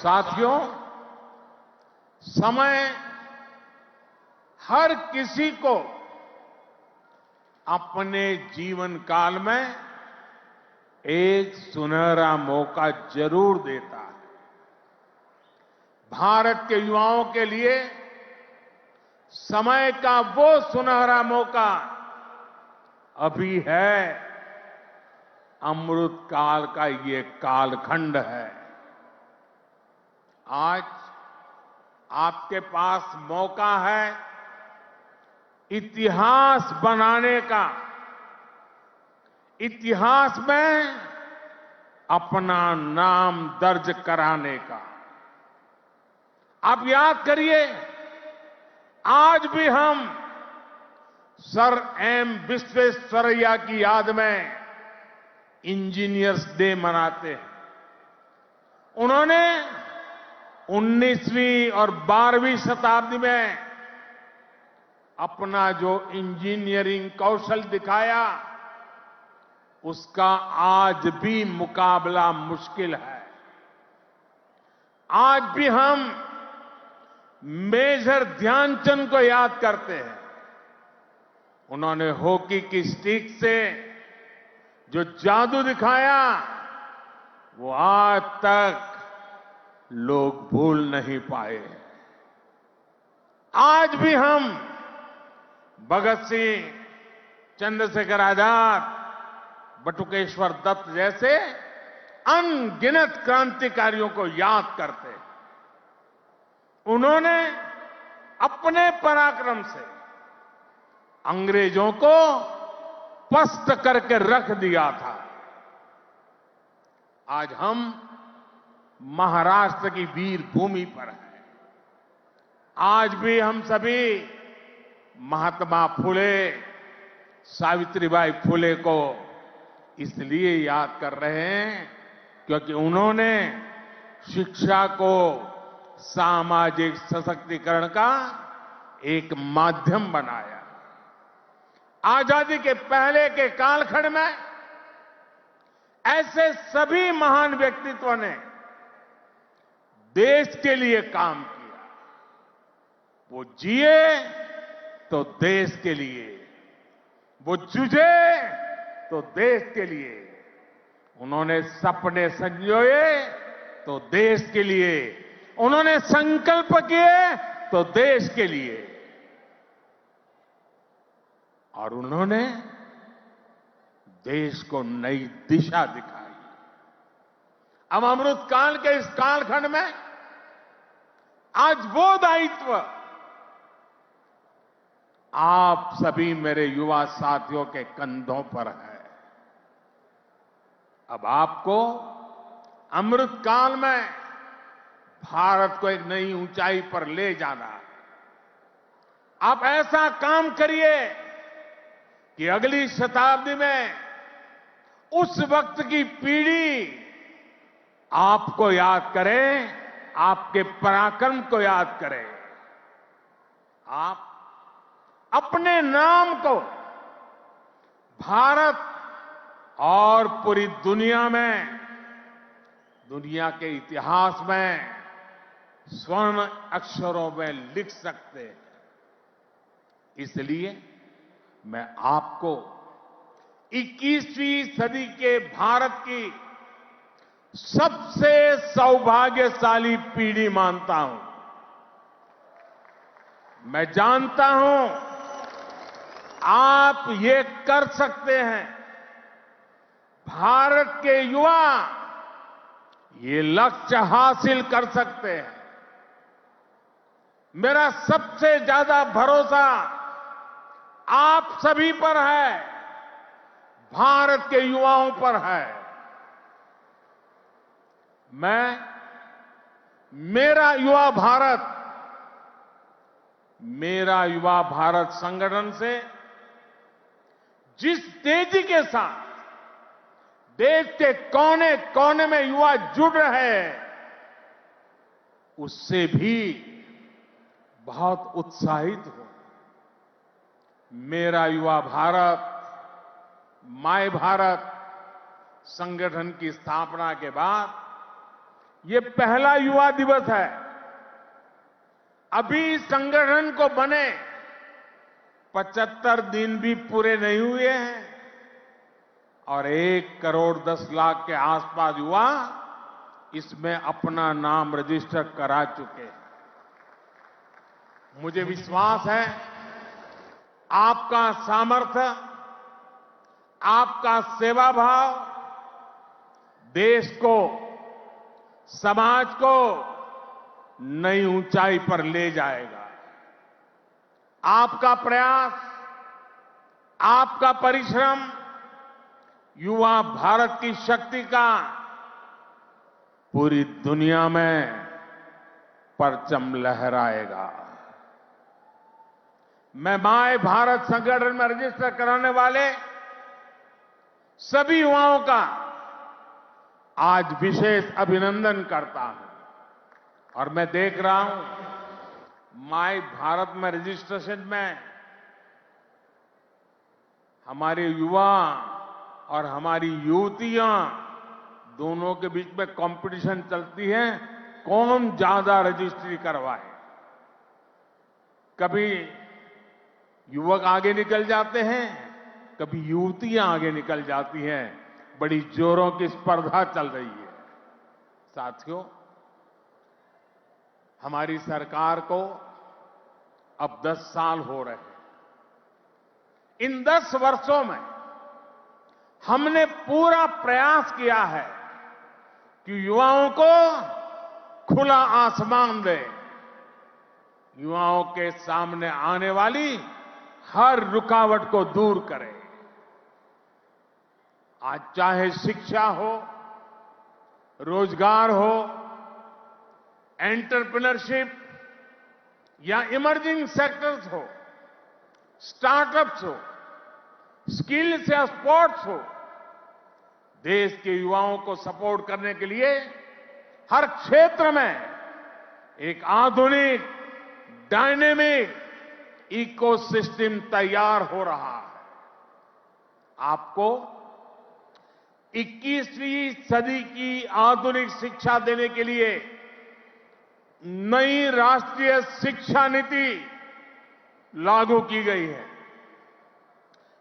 साथियों, समय हर किसी को अपने जीवन काल में एक सुनहरा मौका जरूर देता है। भारत के युवाओं के लिए समय का वो सुनहरा मौका अभी है। अमृत काल का ये कालखंड है। आज आपके पास मौका है इतिहास बनाने का, इतिहास में अपना नाम दर्ज कराने का। आप याद करिए, आज भी हम सर एम विश्वेश्वरैया की याद में इंजीनियर्स डे मनाते हैं। उन्होंने 19वीं और 12वीं शताब्दी में अपना जो इंजीनियरिंग कौशल दिखाया, उसका आज भी मुकाबला मुश्किल है। आज भी हम मेजर ध्यानचंद को याद करते हैं। उन्होंने हॉकी की स्टिक से जो जादू दिखाया, वो आज तक लोग भूल नहीं पाए। आज भी हम भगत सिंह, चंद्रशेखर आजाद, बटुकेश्वर दत्त जैसे अनगिनत क्रांतिकारियों को याद करते हैं। उन्होंने अपने पराक्रम से अंग्रेजों को पस्त करके रख दिया था। आज हम महाराष्ट्र की वीर भूमि पर हैं। आज भी हम सभी महात्मा फुले, सावित्रीबाई फुले को इसलिए याद कर रहे हैं क्योंकि उन्होंने शिक्षा को सामाजिक सशक्तिकरण का एक माध्यम बनाया। आजादी के पहले के कालखंड में ऐसे सभी महान व्यक्तित्वों ने देश के लिए काम किया। वो जिए तो देश के लिए, वो जूझे तो देश के लिए, उन्होंने सपने संजोए तो देश के लिए, उन्होंने संकल्प किए तो देश के लिए, और उन्होंने देश को नई दिशा दिखाई। अब अमृत काल के इस कालखंड में आज वो दायित्व आप सभी मेरे युवा साथियों के कंधों पर है। अब आपको अमृत काल में भारत को एक नई ऊंचाई पर ले जाना है। आप ऐसा काम करिए कि अगली शताब्दी में उस वक्त की पीढ़ी आपको याद करे, आपके पराक्रम को याद करे। आप अपने नाम को भारत और पूरी दुनिया में, दुनिया के इतिहास में स्वर्ण अक्षरों में लिख सकते हैं। इसलिए मैं आपको 21वीं सदी के भारत की सबसे सौभाग्यशाली पीढ़ी मानता हूं। मैं जानता हूं आप ये कर सकते हैं। भारत के युवा ये लक्ष्य हासिल कर सकते हैं। मेरा सबसे ज्यादा भरोसा आप सभी पर है। भारत के युवाओं पर है। मैं मेरा युवा भारत संगठन से जिस तेजी के साथ देश के कोने कोने में युवा जुड़ रहे हैं, उससे भी बहुत उत्साहित हूं। मेरा युवा भारत, माय भारत संगठन की स्थापना के बाद ये पहला युवा दिवस है। अभी इस संगठन को बने 75 दिन भी पूरे नहीं हुए हैं और 1 करोड़ 10 लाख के आसपास युवा इसमें अपना नाम रजिस्टर करा चुके हैं। मुझे विश्वास है आपका सामर्थ्य, आपका सेवा भाव देश को, समाज को नई ऊंचाई पर ले जाएगा। आपका प्रयास, आपका परिश्रम युवा भारत की शक्ति का पूरी दुनिया में परचम लहराएगा। मैं माय भारत संगठन में रजिस्टर कराने वाले सभी युवाओं का आज विशेष अभिनंदन करता हूं और मैं देख रहा हूं माय भारत में रजिस्ट्रेशन में हमारे युवा और हमारी युवतियां दोनों के बीच में कंपटीशन चलती है, कौन ज्यादा रजिस्ट्री करवाए। कभी युवक आगे निकल जाते हैं, कभी युवतियां आगे निकल जाती हैं। बड़ी जोरों की स्पर्धा चल रही है। साथियों, हमारी सरकार को अब 10 साल हो रहे हैं। इन 10 वर्षों में हमने पूरा प्रयास किया है कि युवाओं को खुला आसमान दे, युवाओं के सामने आने वाली हर रुकावट को दूर करें। आज चाहे शिक्षा हो, रोजगार हो, एंटरप्रेन्योरशिप या इमर्जिंग सेक्टर्स हो, स्टार्टअप्स हो, स्किल्स या स्पोर्ट्स हो, देश के युवाओं को सपोर्ट करने के लिए हर क्षेत्र में एक आधुनिक, डायनेमिक इकोसिस्टम तैयार हो रहा है। आपको 21वीं सदी की आधुनिक शिक्षा देने के लिए नई राष्ट्रीय शिक्षा नीति लागू की गई है।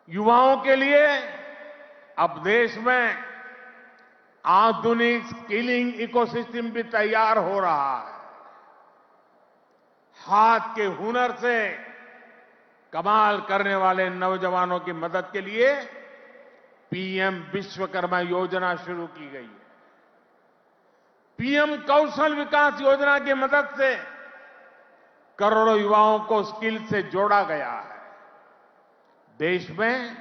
युवाओं के लिए अब देश में आधुनिक स्किलिंग इकोसिस्टम भी तैयार हो रहा है। हाथ के हुनर से कमाल करने वाले नौजवानों की मदद के लिए पीएम विश्वकर्मा योजना शुरू की गई है। पीएम कौशल विकास योजना की मदद से करोड़ों युवाओं को स्किल से जोड़ा गया है। देश में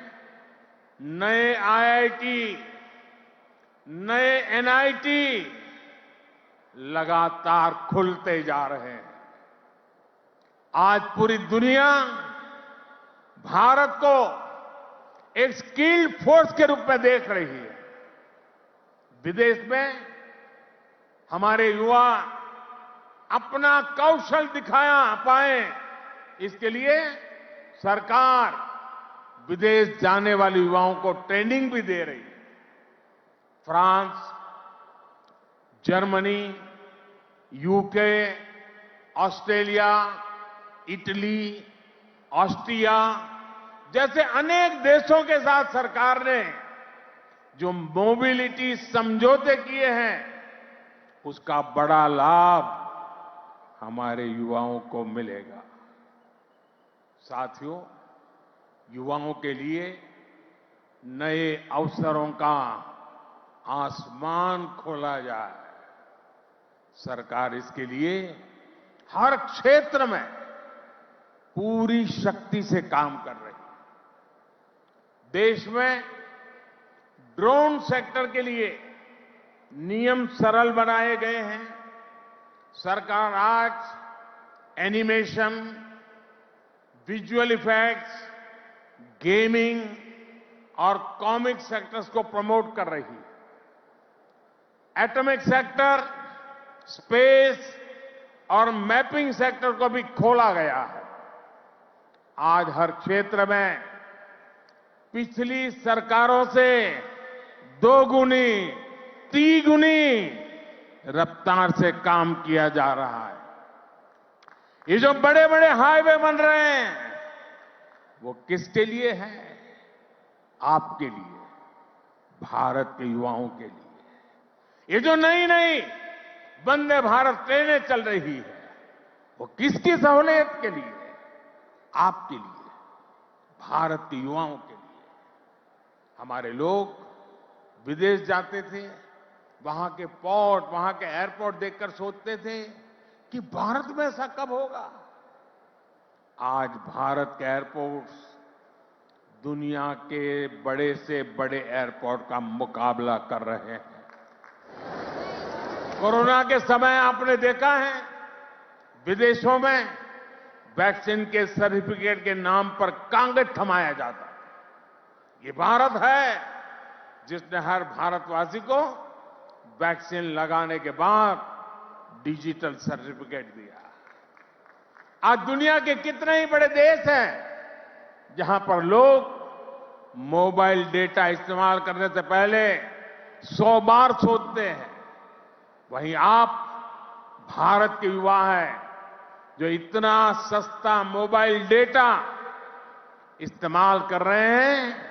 नए आईआईटी, नए एनआईटी लगातार खुलते जा रहे हैं। आज पूरी दुनिया भारत को एक स्किल्ड फोर्स के रूप में देख रही है। विदेश में हमारे युवा अपना कौशल दिखाया पाए, इसके लिए सरकार विदेश जाने वाले युवाओं को ट्रेनिंग भी दे रही है। France, Germany, UK, Australia, Italy, Austria जैसे अनेक देशों के साथ सरकार ने जो मोबिलिटी समझौते किए हैं, उसका बड़ा लाभ हमारे युवाओं को मिलेगा। साथियों, युवाओं के लिए नए अवसरों का आसमान खोला जाए। सरकार इसके लिए हर क्षेत्र में पूरी शक्ति से काम कर रही है। देश में ड्रोन सेक्टर के लिए नियम सरल बनाए गए हैं। सरकार आज एनिमेशन, विजुअल इफेक्ट्स, गेमिंग और कॉमिक सेक्टर्स को प्रमोट कर रही है। एटॉमिक सेक्टर, स्पेस और मैपिंग सेक्टर को भी खोला गया है। आज हर क्षेत्र में पिछली सरकारों से 2 गुनी, 3 गुनी रफ्तार से काम किया जा रहा है। ये जो बड़े बड़े हाईवे बन रहे हैं, वो किसके लिए है? आपके लिए, भारत के युवाओं के लिए। ये जो नई नई वंदे भारत ट्रेनें चल रही है, वो किसकी सहूलियत के लिए? आपके लिए, भारत के युवाओं के लिए। हमारे लोग विदेश जाते थे, वहां के पोर्ट, वहां के एयरपोर्ट देखकर सोचते थे कि भारत में ऐसा कब होगा। आज भारत के एयरपोर्ट्स दुनिया के बड़े से बड़े एयरपोर्ट का मुकाबला कर रहे हैं। कोरोना के समय आपने देखा है, विदेशों में वैक्सीन के सर्टिफिकेट के नाम पर कागज थमाया जाता। ये भारत है जिसने हर भारतवासी को वैक्सीन लगाने के बाद डिजिटल सर्टिफिकेट दिया। आज दुनिया के कितने ही बड़े देश हैं जहां पर लोग मोबाइल डेटा इस्तेमाल करने से पहले 100 बार सोचते हैं। वहीं आप भारत के युवा हैं जो इतना सस्ता मोबाइल डेटा इस्तेमाल कर रहे हैं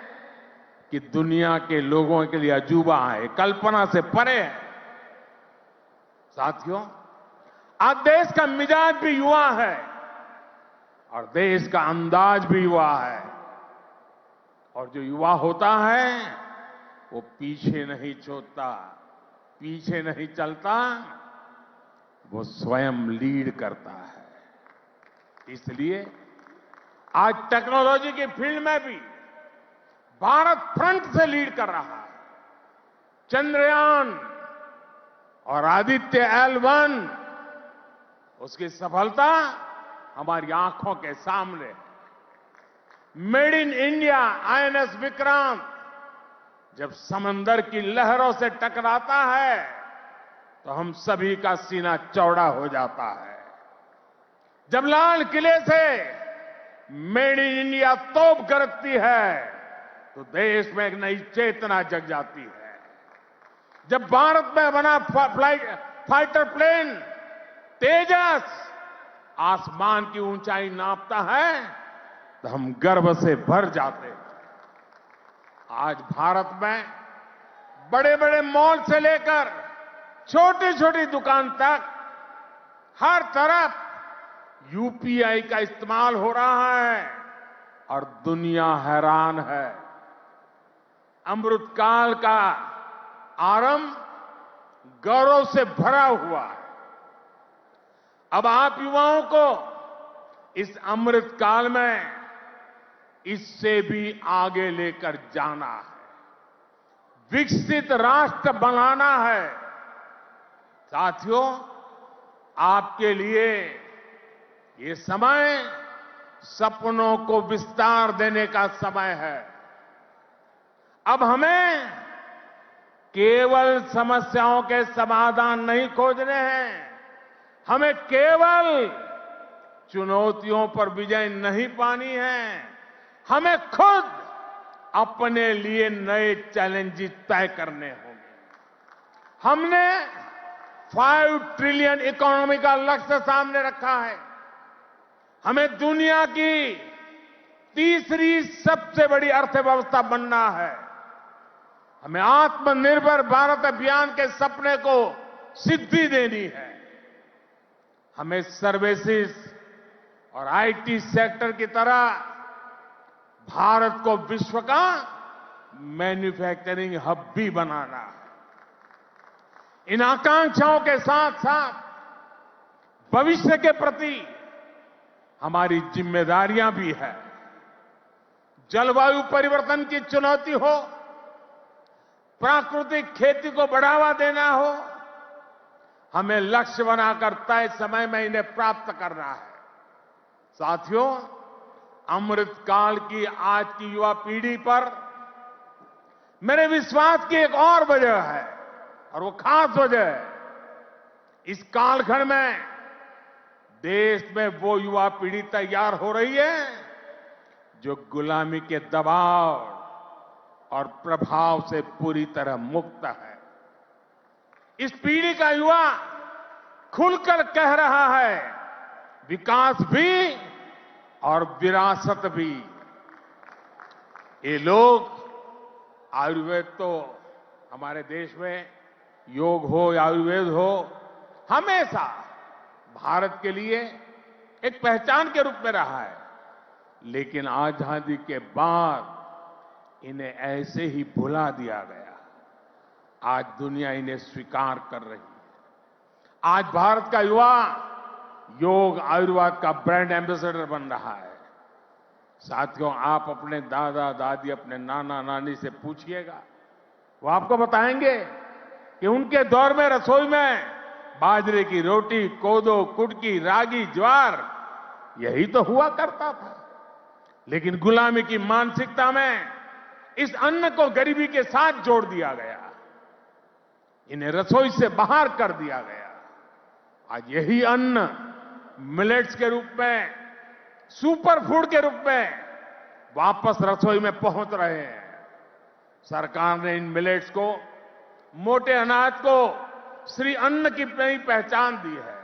कि दुनिया के लोगों के लिए अजूबा है, कल्पना से परे है। साथियों, आज देश का मिजाज भी युवा है और देश का अंदाज भी युवा है। और जो युवा होता है वो पीछे नहीं छोड़ता, पीछे नहीं चलता, वो स्वयं लीड करता है। इसलिए आज टेक्नोलॉजी की फील्ड में भी भारत फ्रंट से लीड कर रहा है। चंद्रयान और आदित्य L1, उसकी सफलता हमारी आंखों के सामने है। Made in India INS Vikrant जब समंदर की लहरों से टकराता है तो हम सभी का सीना चौड़ा हो जाता है। जब लाल किले से मेड इन इंडिया तोप गरजती है तो देश में एक नई चेतना जग जाती है। जब भारत में बना फाइटर प्लेन तेजस आसमान की ऊंचाई नापता है तो हम गर्व से भर जाते हैं। आज भारत में बड़े बड़े मॉल से लेकर छोटी छोटी दुकान तक हर तरफ UPI का इस्तेमाल हो रहा है और दुनिया हैरान है। अमृतकाल का आरंभ गौरव से भरा हुआ है। अब आप युवाओं को इस अमृतकाल में इससे भी आगे लेकर जाना है, विकसित राष्ट्र बनाना है। साथियों, आपके लिए ये समय सपनों को विस्तार देने का समय है। अब हमें केवल समस्याओं के समाधान नहीं खोजने हैं, हमें केवल चुनौतियों पर विजय नहीं पानी है, हमें खुद अपने लिए नए चैलेंजेस तय करने होंगे। हमने 5 ट्रिलियन इकोनॉमी का लक्ष्य सामने रखा है। हमें दुनिया की तीसरी सबसे बड़ी अर्थव्यवस्था बनना है। हमें आत्मनिर्भर भारत अभियान के सपने को सिद्धि देनी है। हमें सर्विसेज और IT सेक्टर की तरह भारत को विश्व का मैन्युफैक्चरिंग हब भी बनाना है। इन आकांक्षाओं के साथ साथ भविष्य के प्रति हमारी जिम्मेदारियां भी है। जलवायु परिवर्तन की चुनौती हो, प्राकृतिक खेती को बढ़ावा देना हो, हमें लक्ष्य बनाकर तय समय में इन्हें प्राप्त करना है। साथियों, अमृतकाल की आज की युवा पीढ़ी पर मेरे विश्वास की एक और वजह है, और वो खास वजह है। इस कालखंड में देश में वो युवा पीढ़ी तैयार हो रही है जो गुलामी के दबाव और प्रभाव से पूरी तरह मुक्त है। इस पीढ़ी का युवा खुलकर कह रहा है, विकास भी और विरासत भी। ये लोग, आयुर्वेद तो हमारे देश में योग हो या आयुर्वेद हो, हमेशा भारत के लिए एक पहचान के रूप में रहा है, लेकिन आजादी के बाद इन्हें ऐसे ही भुला दिया गया। आज दुनिया इन्हें स्वीकार कर रही है। आज भारत का युवा योग आयुर्वेद का ब्रांड एम्बेसडर बन रहा है। साथियों, आप अपने दादा दादी, अपने नाना नानी से पूछिएगा, वो आपको बताएंगे कि उनके दौर में रसोई में बाजरे की रोटी, कोदो, कुटकी, रागी, ज्वार, यही तो हुआ करता था। लेकिन गुलामी की मानसिकता में इस अन्न को गरीबी के साथ जोड़ दिया गया, इन्हें रसोई से बाहर कर दिया गया। आज यही अन्न मिलेट्स के रूप में, सुपर फूड के रूप में वापस रसोई में पहुंच रहे हैं। सरकार ने इन मिलेट्स को, मोटे अनाज को श्री अन्न की नई पहचान दी है।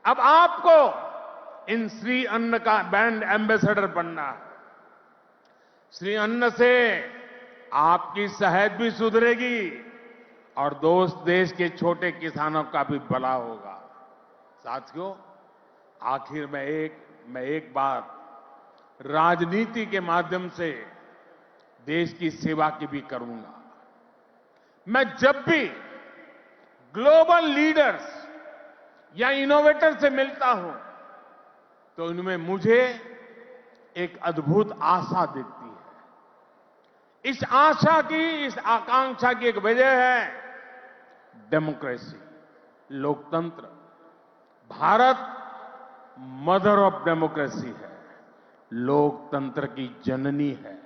अब आपको इन श्री अन्न का ब्रांड एम्बेसडर बनना है। श्री अन्न से आपकी सेहत भी सुधरेगी और देश के छोटे किसानों का भी भला होगा। साथियों, आखिर में एक बात राजनीति के माध्यम से देश की सेवा की भी करूंगा। मैं जब भी ग्लोबल लीडर्स या इनोवेटर से मिलता हूं तो इनमें मुझे एक अद्भुत आशा दिखती है। इस आशा की, इस आकांक्षा की एक वजह है डेमोक्रेसी, लोकतंत्र। भारत मदर ऑफ डेमोक्रेसी है, लोकतंत्र की जननी है।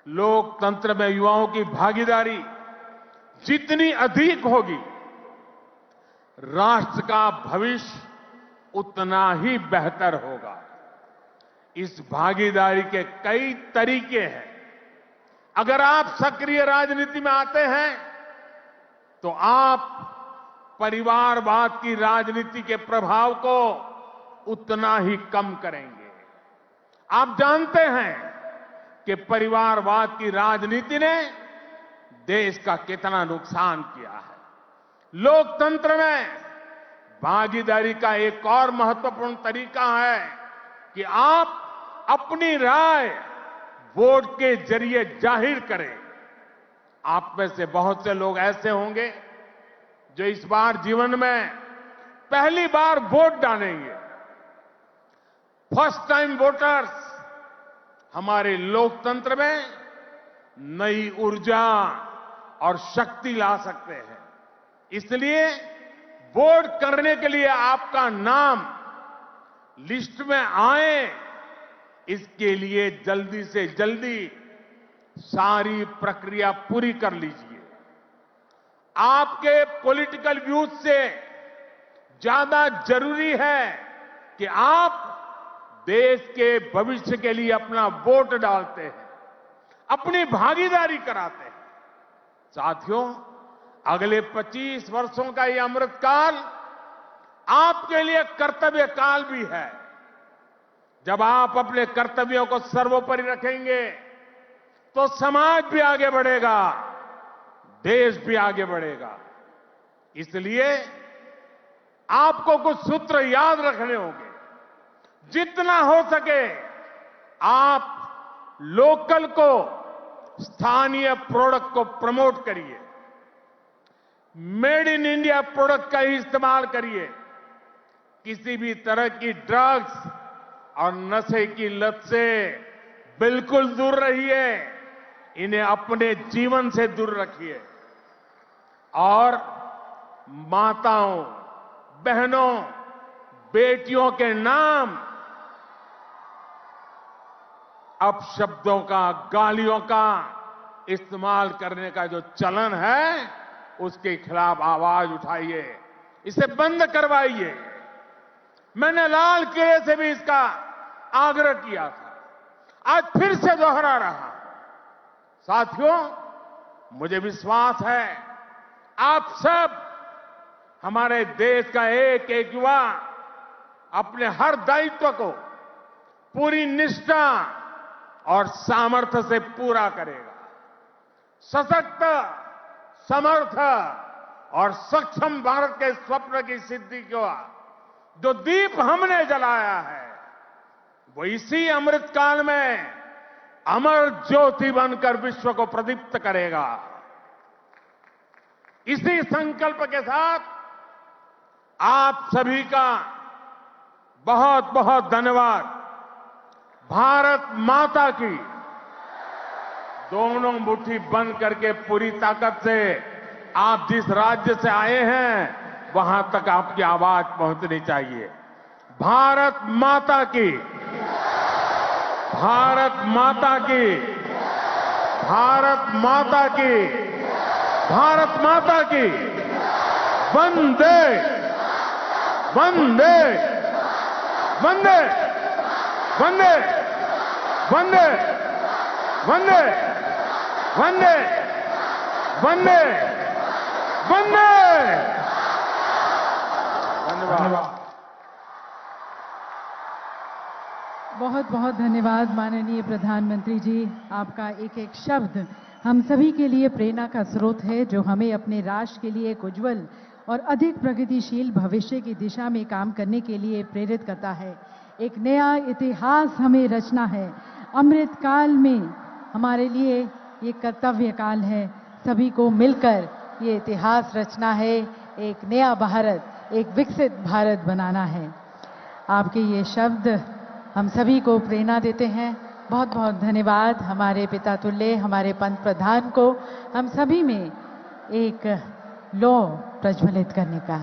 लोकतंत्र में युवाओं की भागीदारी जितनी अधिक होगी, राष्ट्र का भविष्य उतना ही बेहतर होगा। इस भागीदारी के कई तरीके हैं। अगर आप सक्रिय राजनीति में आते हैं तो आप परिवारवाद की राजनीति के प्रभाव को उतना ही कम करेंगे। आप जानते हैं कि परिवारवाद की राजनीति ने देश का कितना नुकसान किया है। लोकतंत्र में भागीदारी का एक और महत्वपूर्ण तरीका है कि आप अपनी राय वोट के जरिए जाहिर करें। आप में से बहुत से लोग ऐसे होंगे जो इस बार जीवन में पहली बार वोट डालेंगे। फर्स्ट टाइम वोटर्स हमारे लोकतंत्र में नई ऊर्जा और शक्ति ला सकते हैं। इसलिए वोट करने के लिए आपका नाम लिस्ट में आए, इसके लिए जल्दी से जल्दी सारी प्रक्रिया पूरी कर लीजिए। आपके पॉलिटिकल व्यूज से ज्यादा जरूरी है कि आप देश के भविष्य के लिए अपना वोट डालते हैं, अपनी भागीदारी कराते हैं। साथियों, अगले 25 वर्षों का ये अमृतकाल आपके लिए कर्तव्य काल भी है। जब आप अपने कर्तव्यों को सर्वोपरि रखेंगे तो समाज भी आगे बढ़ेगा, देश भी आगे बढ़ेगा। इसलिए आपको कुछ सूत्र याद रखने होंगे। जितना हो सके आप लोकल को, स्थानीय प्रोडक्ट को प्रमोट करिए। मेड इन इंडिया प्रोडक्ट का ही इस्तेमाल करिए। किसी भी तरह की ड्रग्स और नशे की लत से बिल्कुल दूर रहिए। इन्हें अपने जीवन से दूर रखिए और माताओं, बहनों, बेटियों के नाम अपशब्दों का, गालियों का इस्तेमाल करने का जो चलन है, उसके खिलाफ आवाज उठाइए, इसे बंद करवाइए। मैंने लाल किले से भी इसका आग्रह किया था, आज फिर से दोहरा रहा। साथियों, मुझे विश्वास है आप सब, हमारे देश का एक एक युवा अपने हर दायित्व को पूरी निष्ठा और सामर्थ्य से पूरा करेगा। सशक्त, समर्थ और सक्षम भारत के स्वप्न की सिद्धि का जो दीप हमने जलाया है, वो इसी अमृत काल में अमर ज्योति बनकर विश्व को प्रदीप्त करेगा। इसी संकल्प के साथ आप सभी का बहुत बहुत धन्यवाद। भारत माता की दोनों मुट्ठी बंद करके पूरी ताकत से आप जिस राज्य से आए हैं वहां तक आपकी आवाज पहुंचनी चाहिए। भारत माता की, भारत माता की, भारत माता की, भारत माता की। वंदे वंदे वंदे वंदे वंदे वंदे वंदे वंदे वंदे। धन्यवाद। बहुत बहुत धन्यवाद माननीय प्रधानमंत्री जी। आपका एक एक शब्द हम सभी के लिए प्रेरणा का स्रोत है, जो हमें अपने राष्ट्र के लिए एक उज्जवल और अधिक प्रगतिशील भविष्य की दिशा में काम करने के लिए प्रेरित करता है। एक नया इतिहास हमें रचना है। अमृत काल में हमारे लिए ये कर्तव्य काल है, सभी को मिलकर ये इतिहास रचना है, एक नया भारत, एक विकसित भारत बनाना है। आपके ये शब्द हम सभी को प्रेरणा देते हैं। बहुत बहुत धन्यवाद हमारे पिता तुल्य, हमारे पंत प्रधान को हम सभी में एक लौ प्रज्वलित करने का।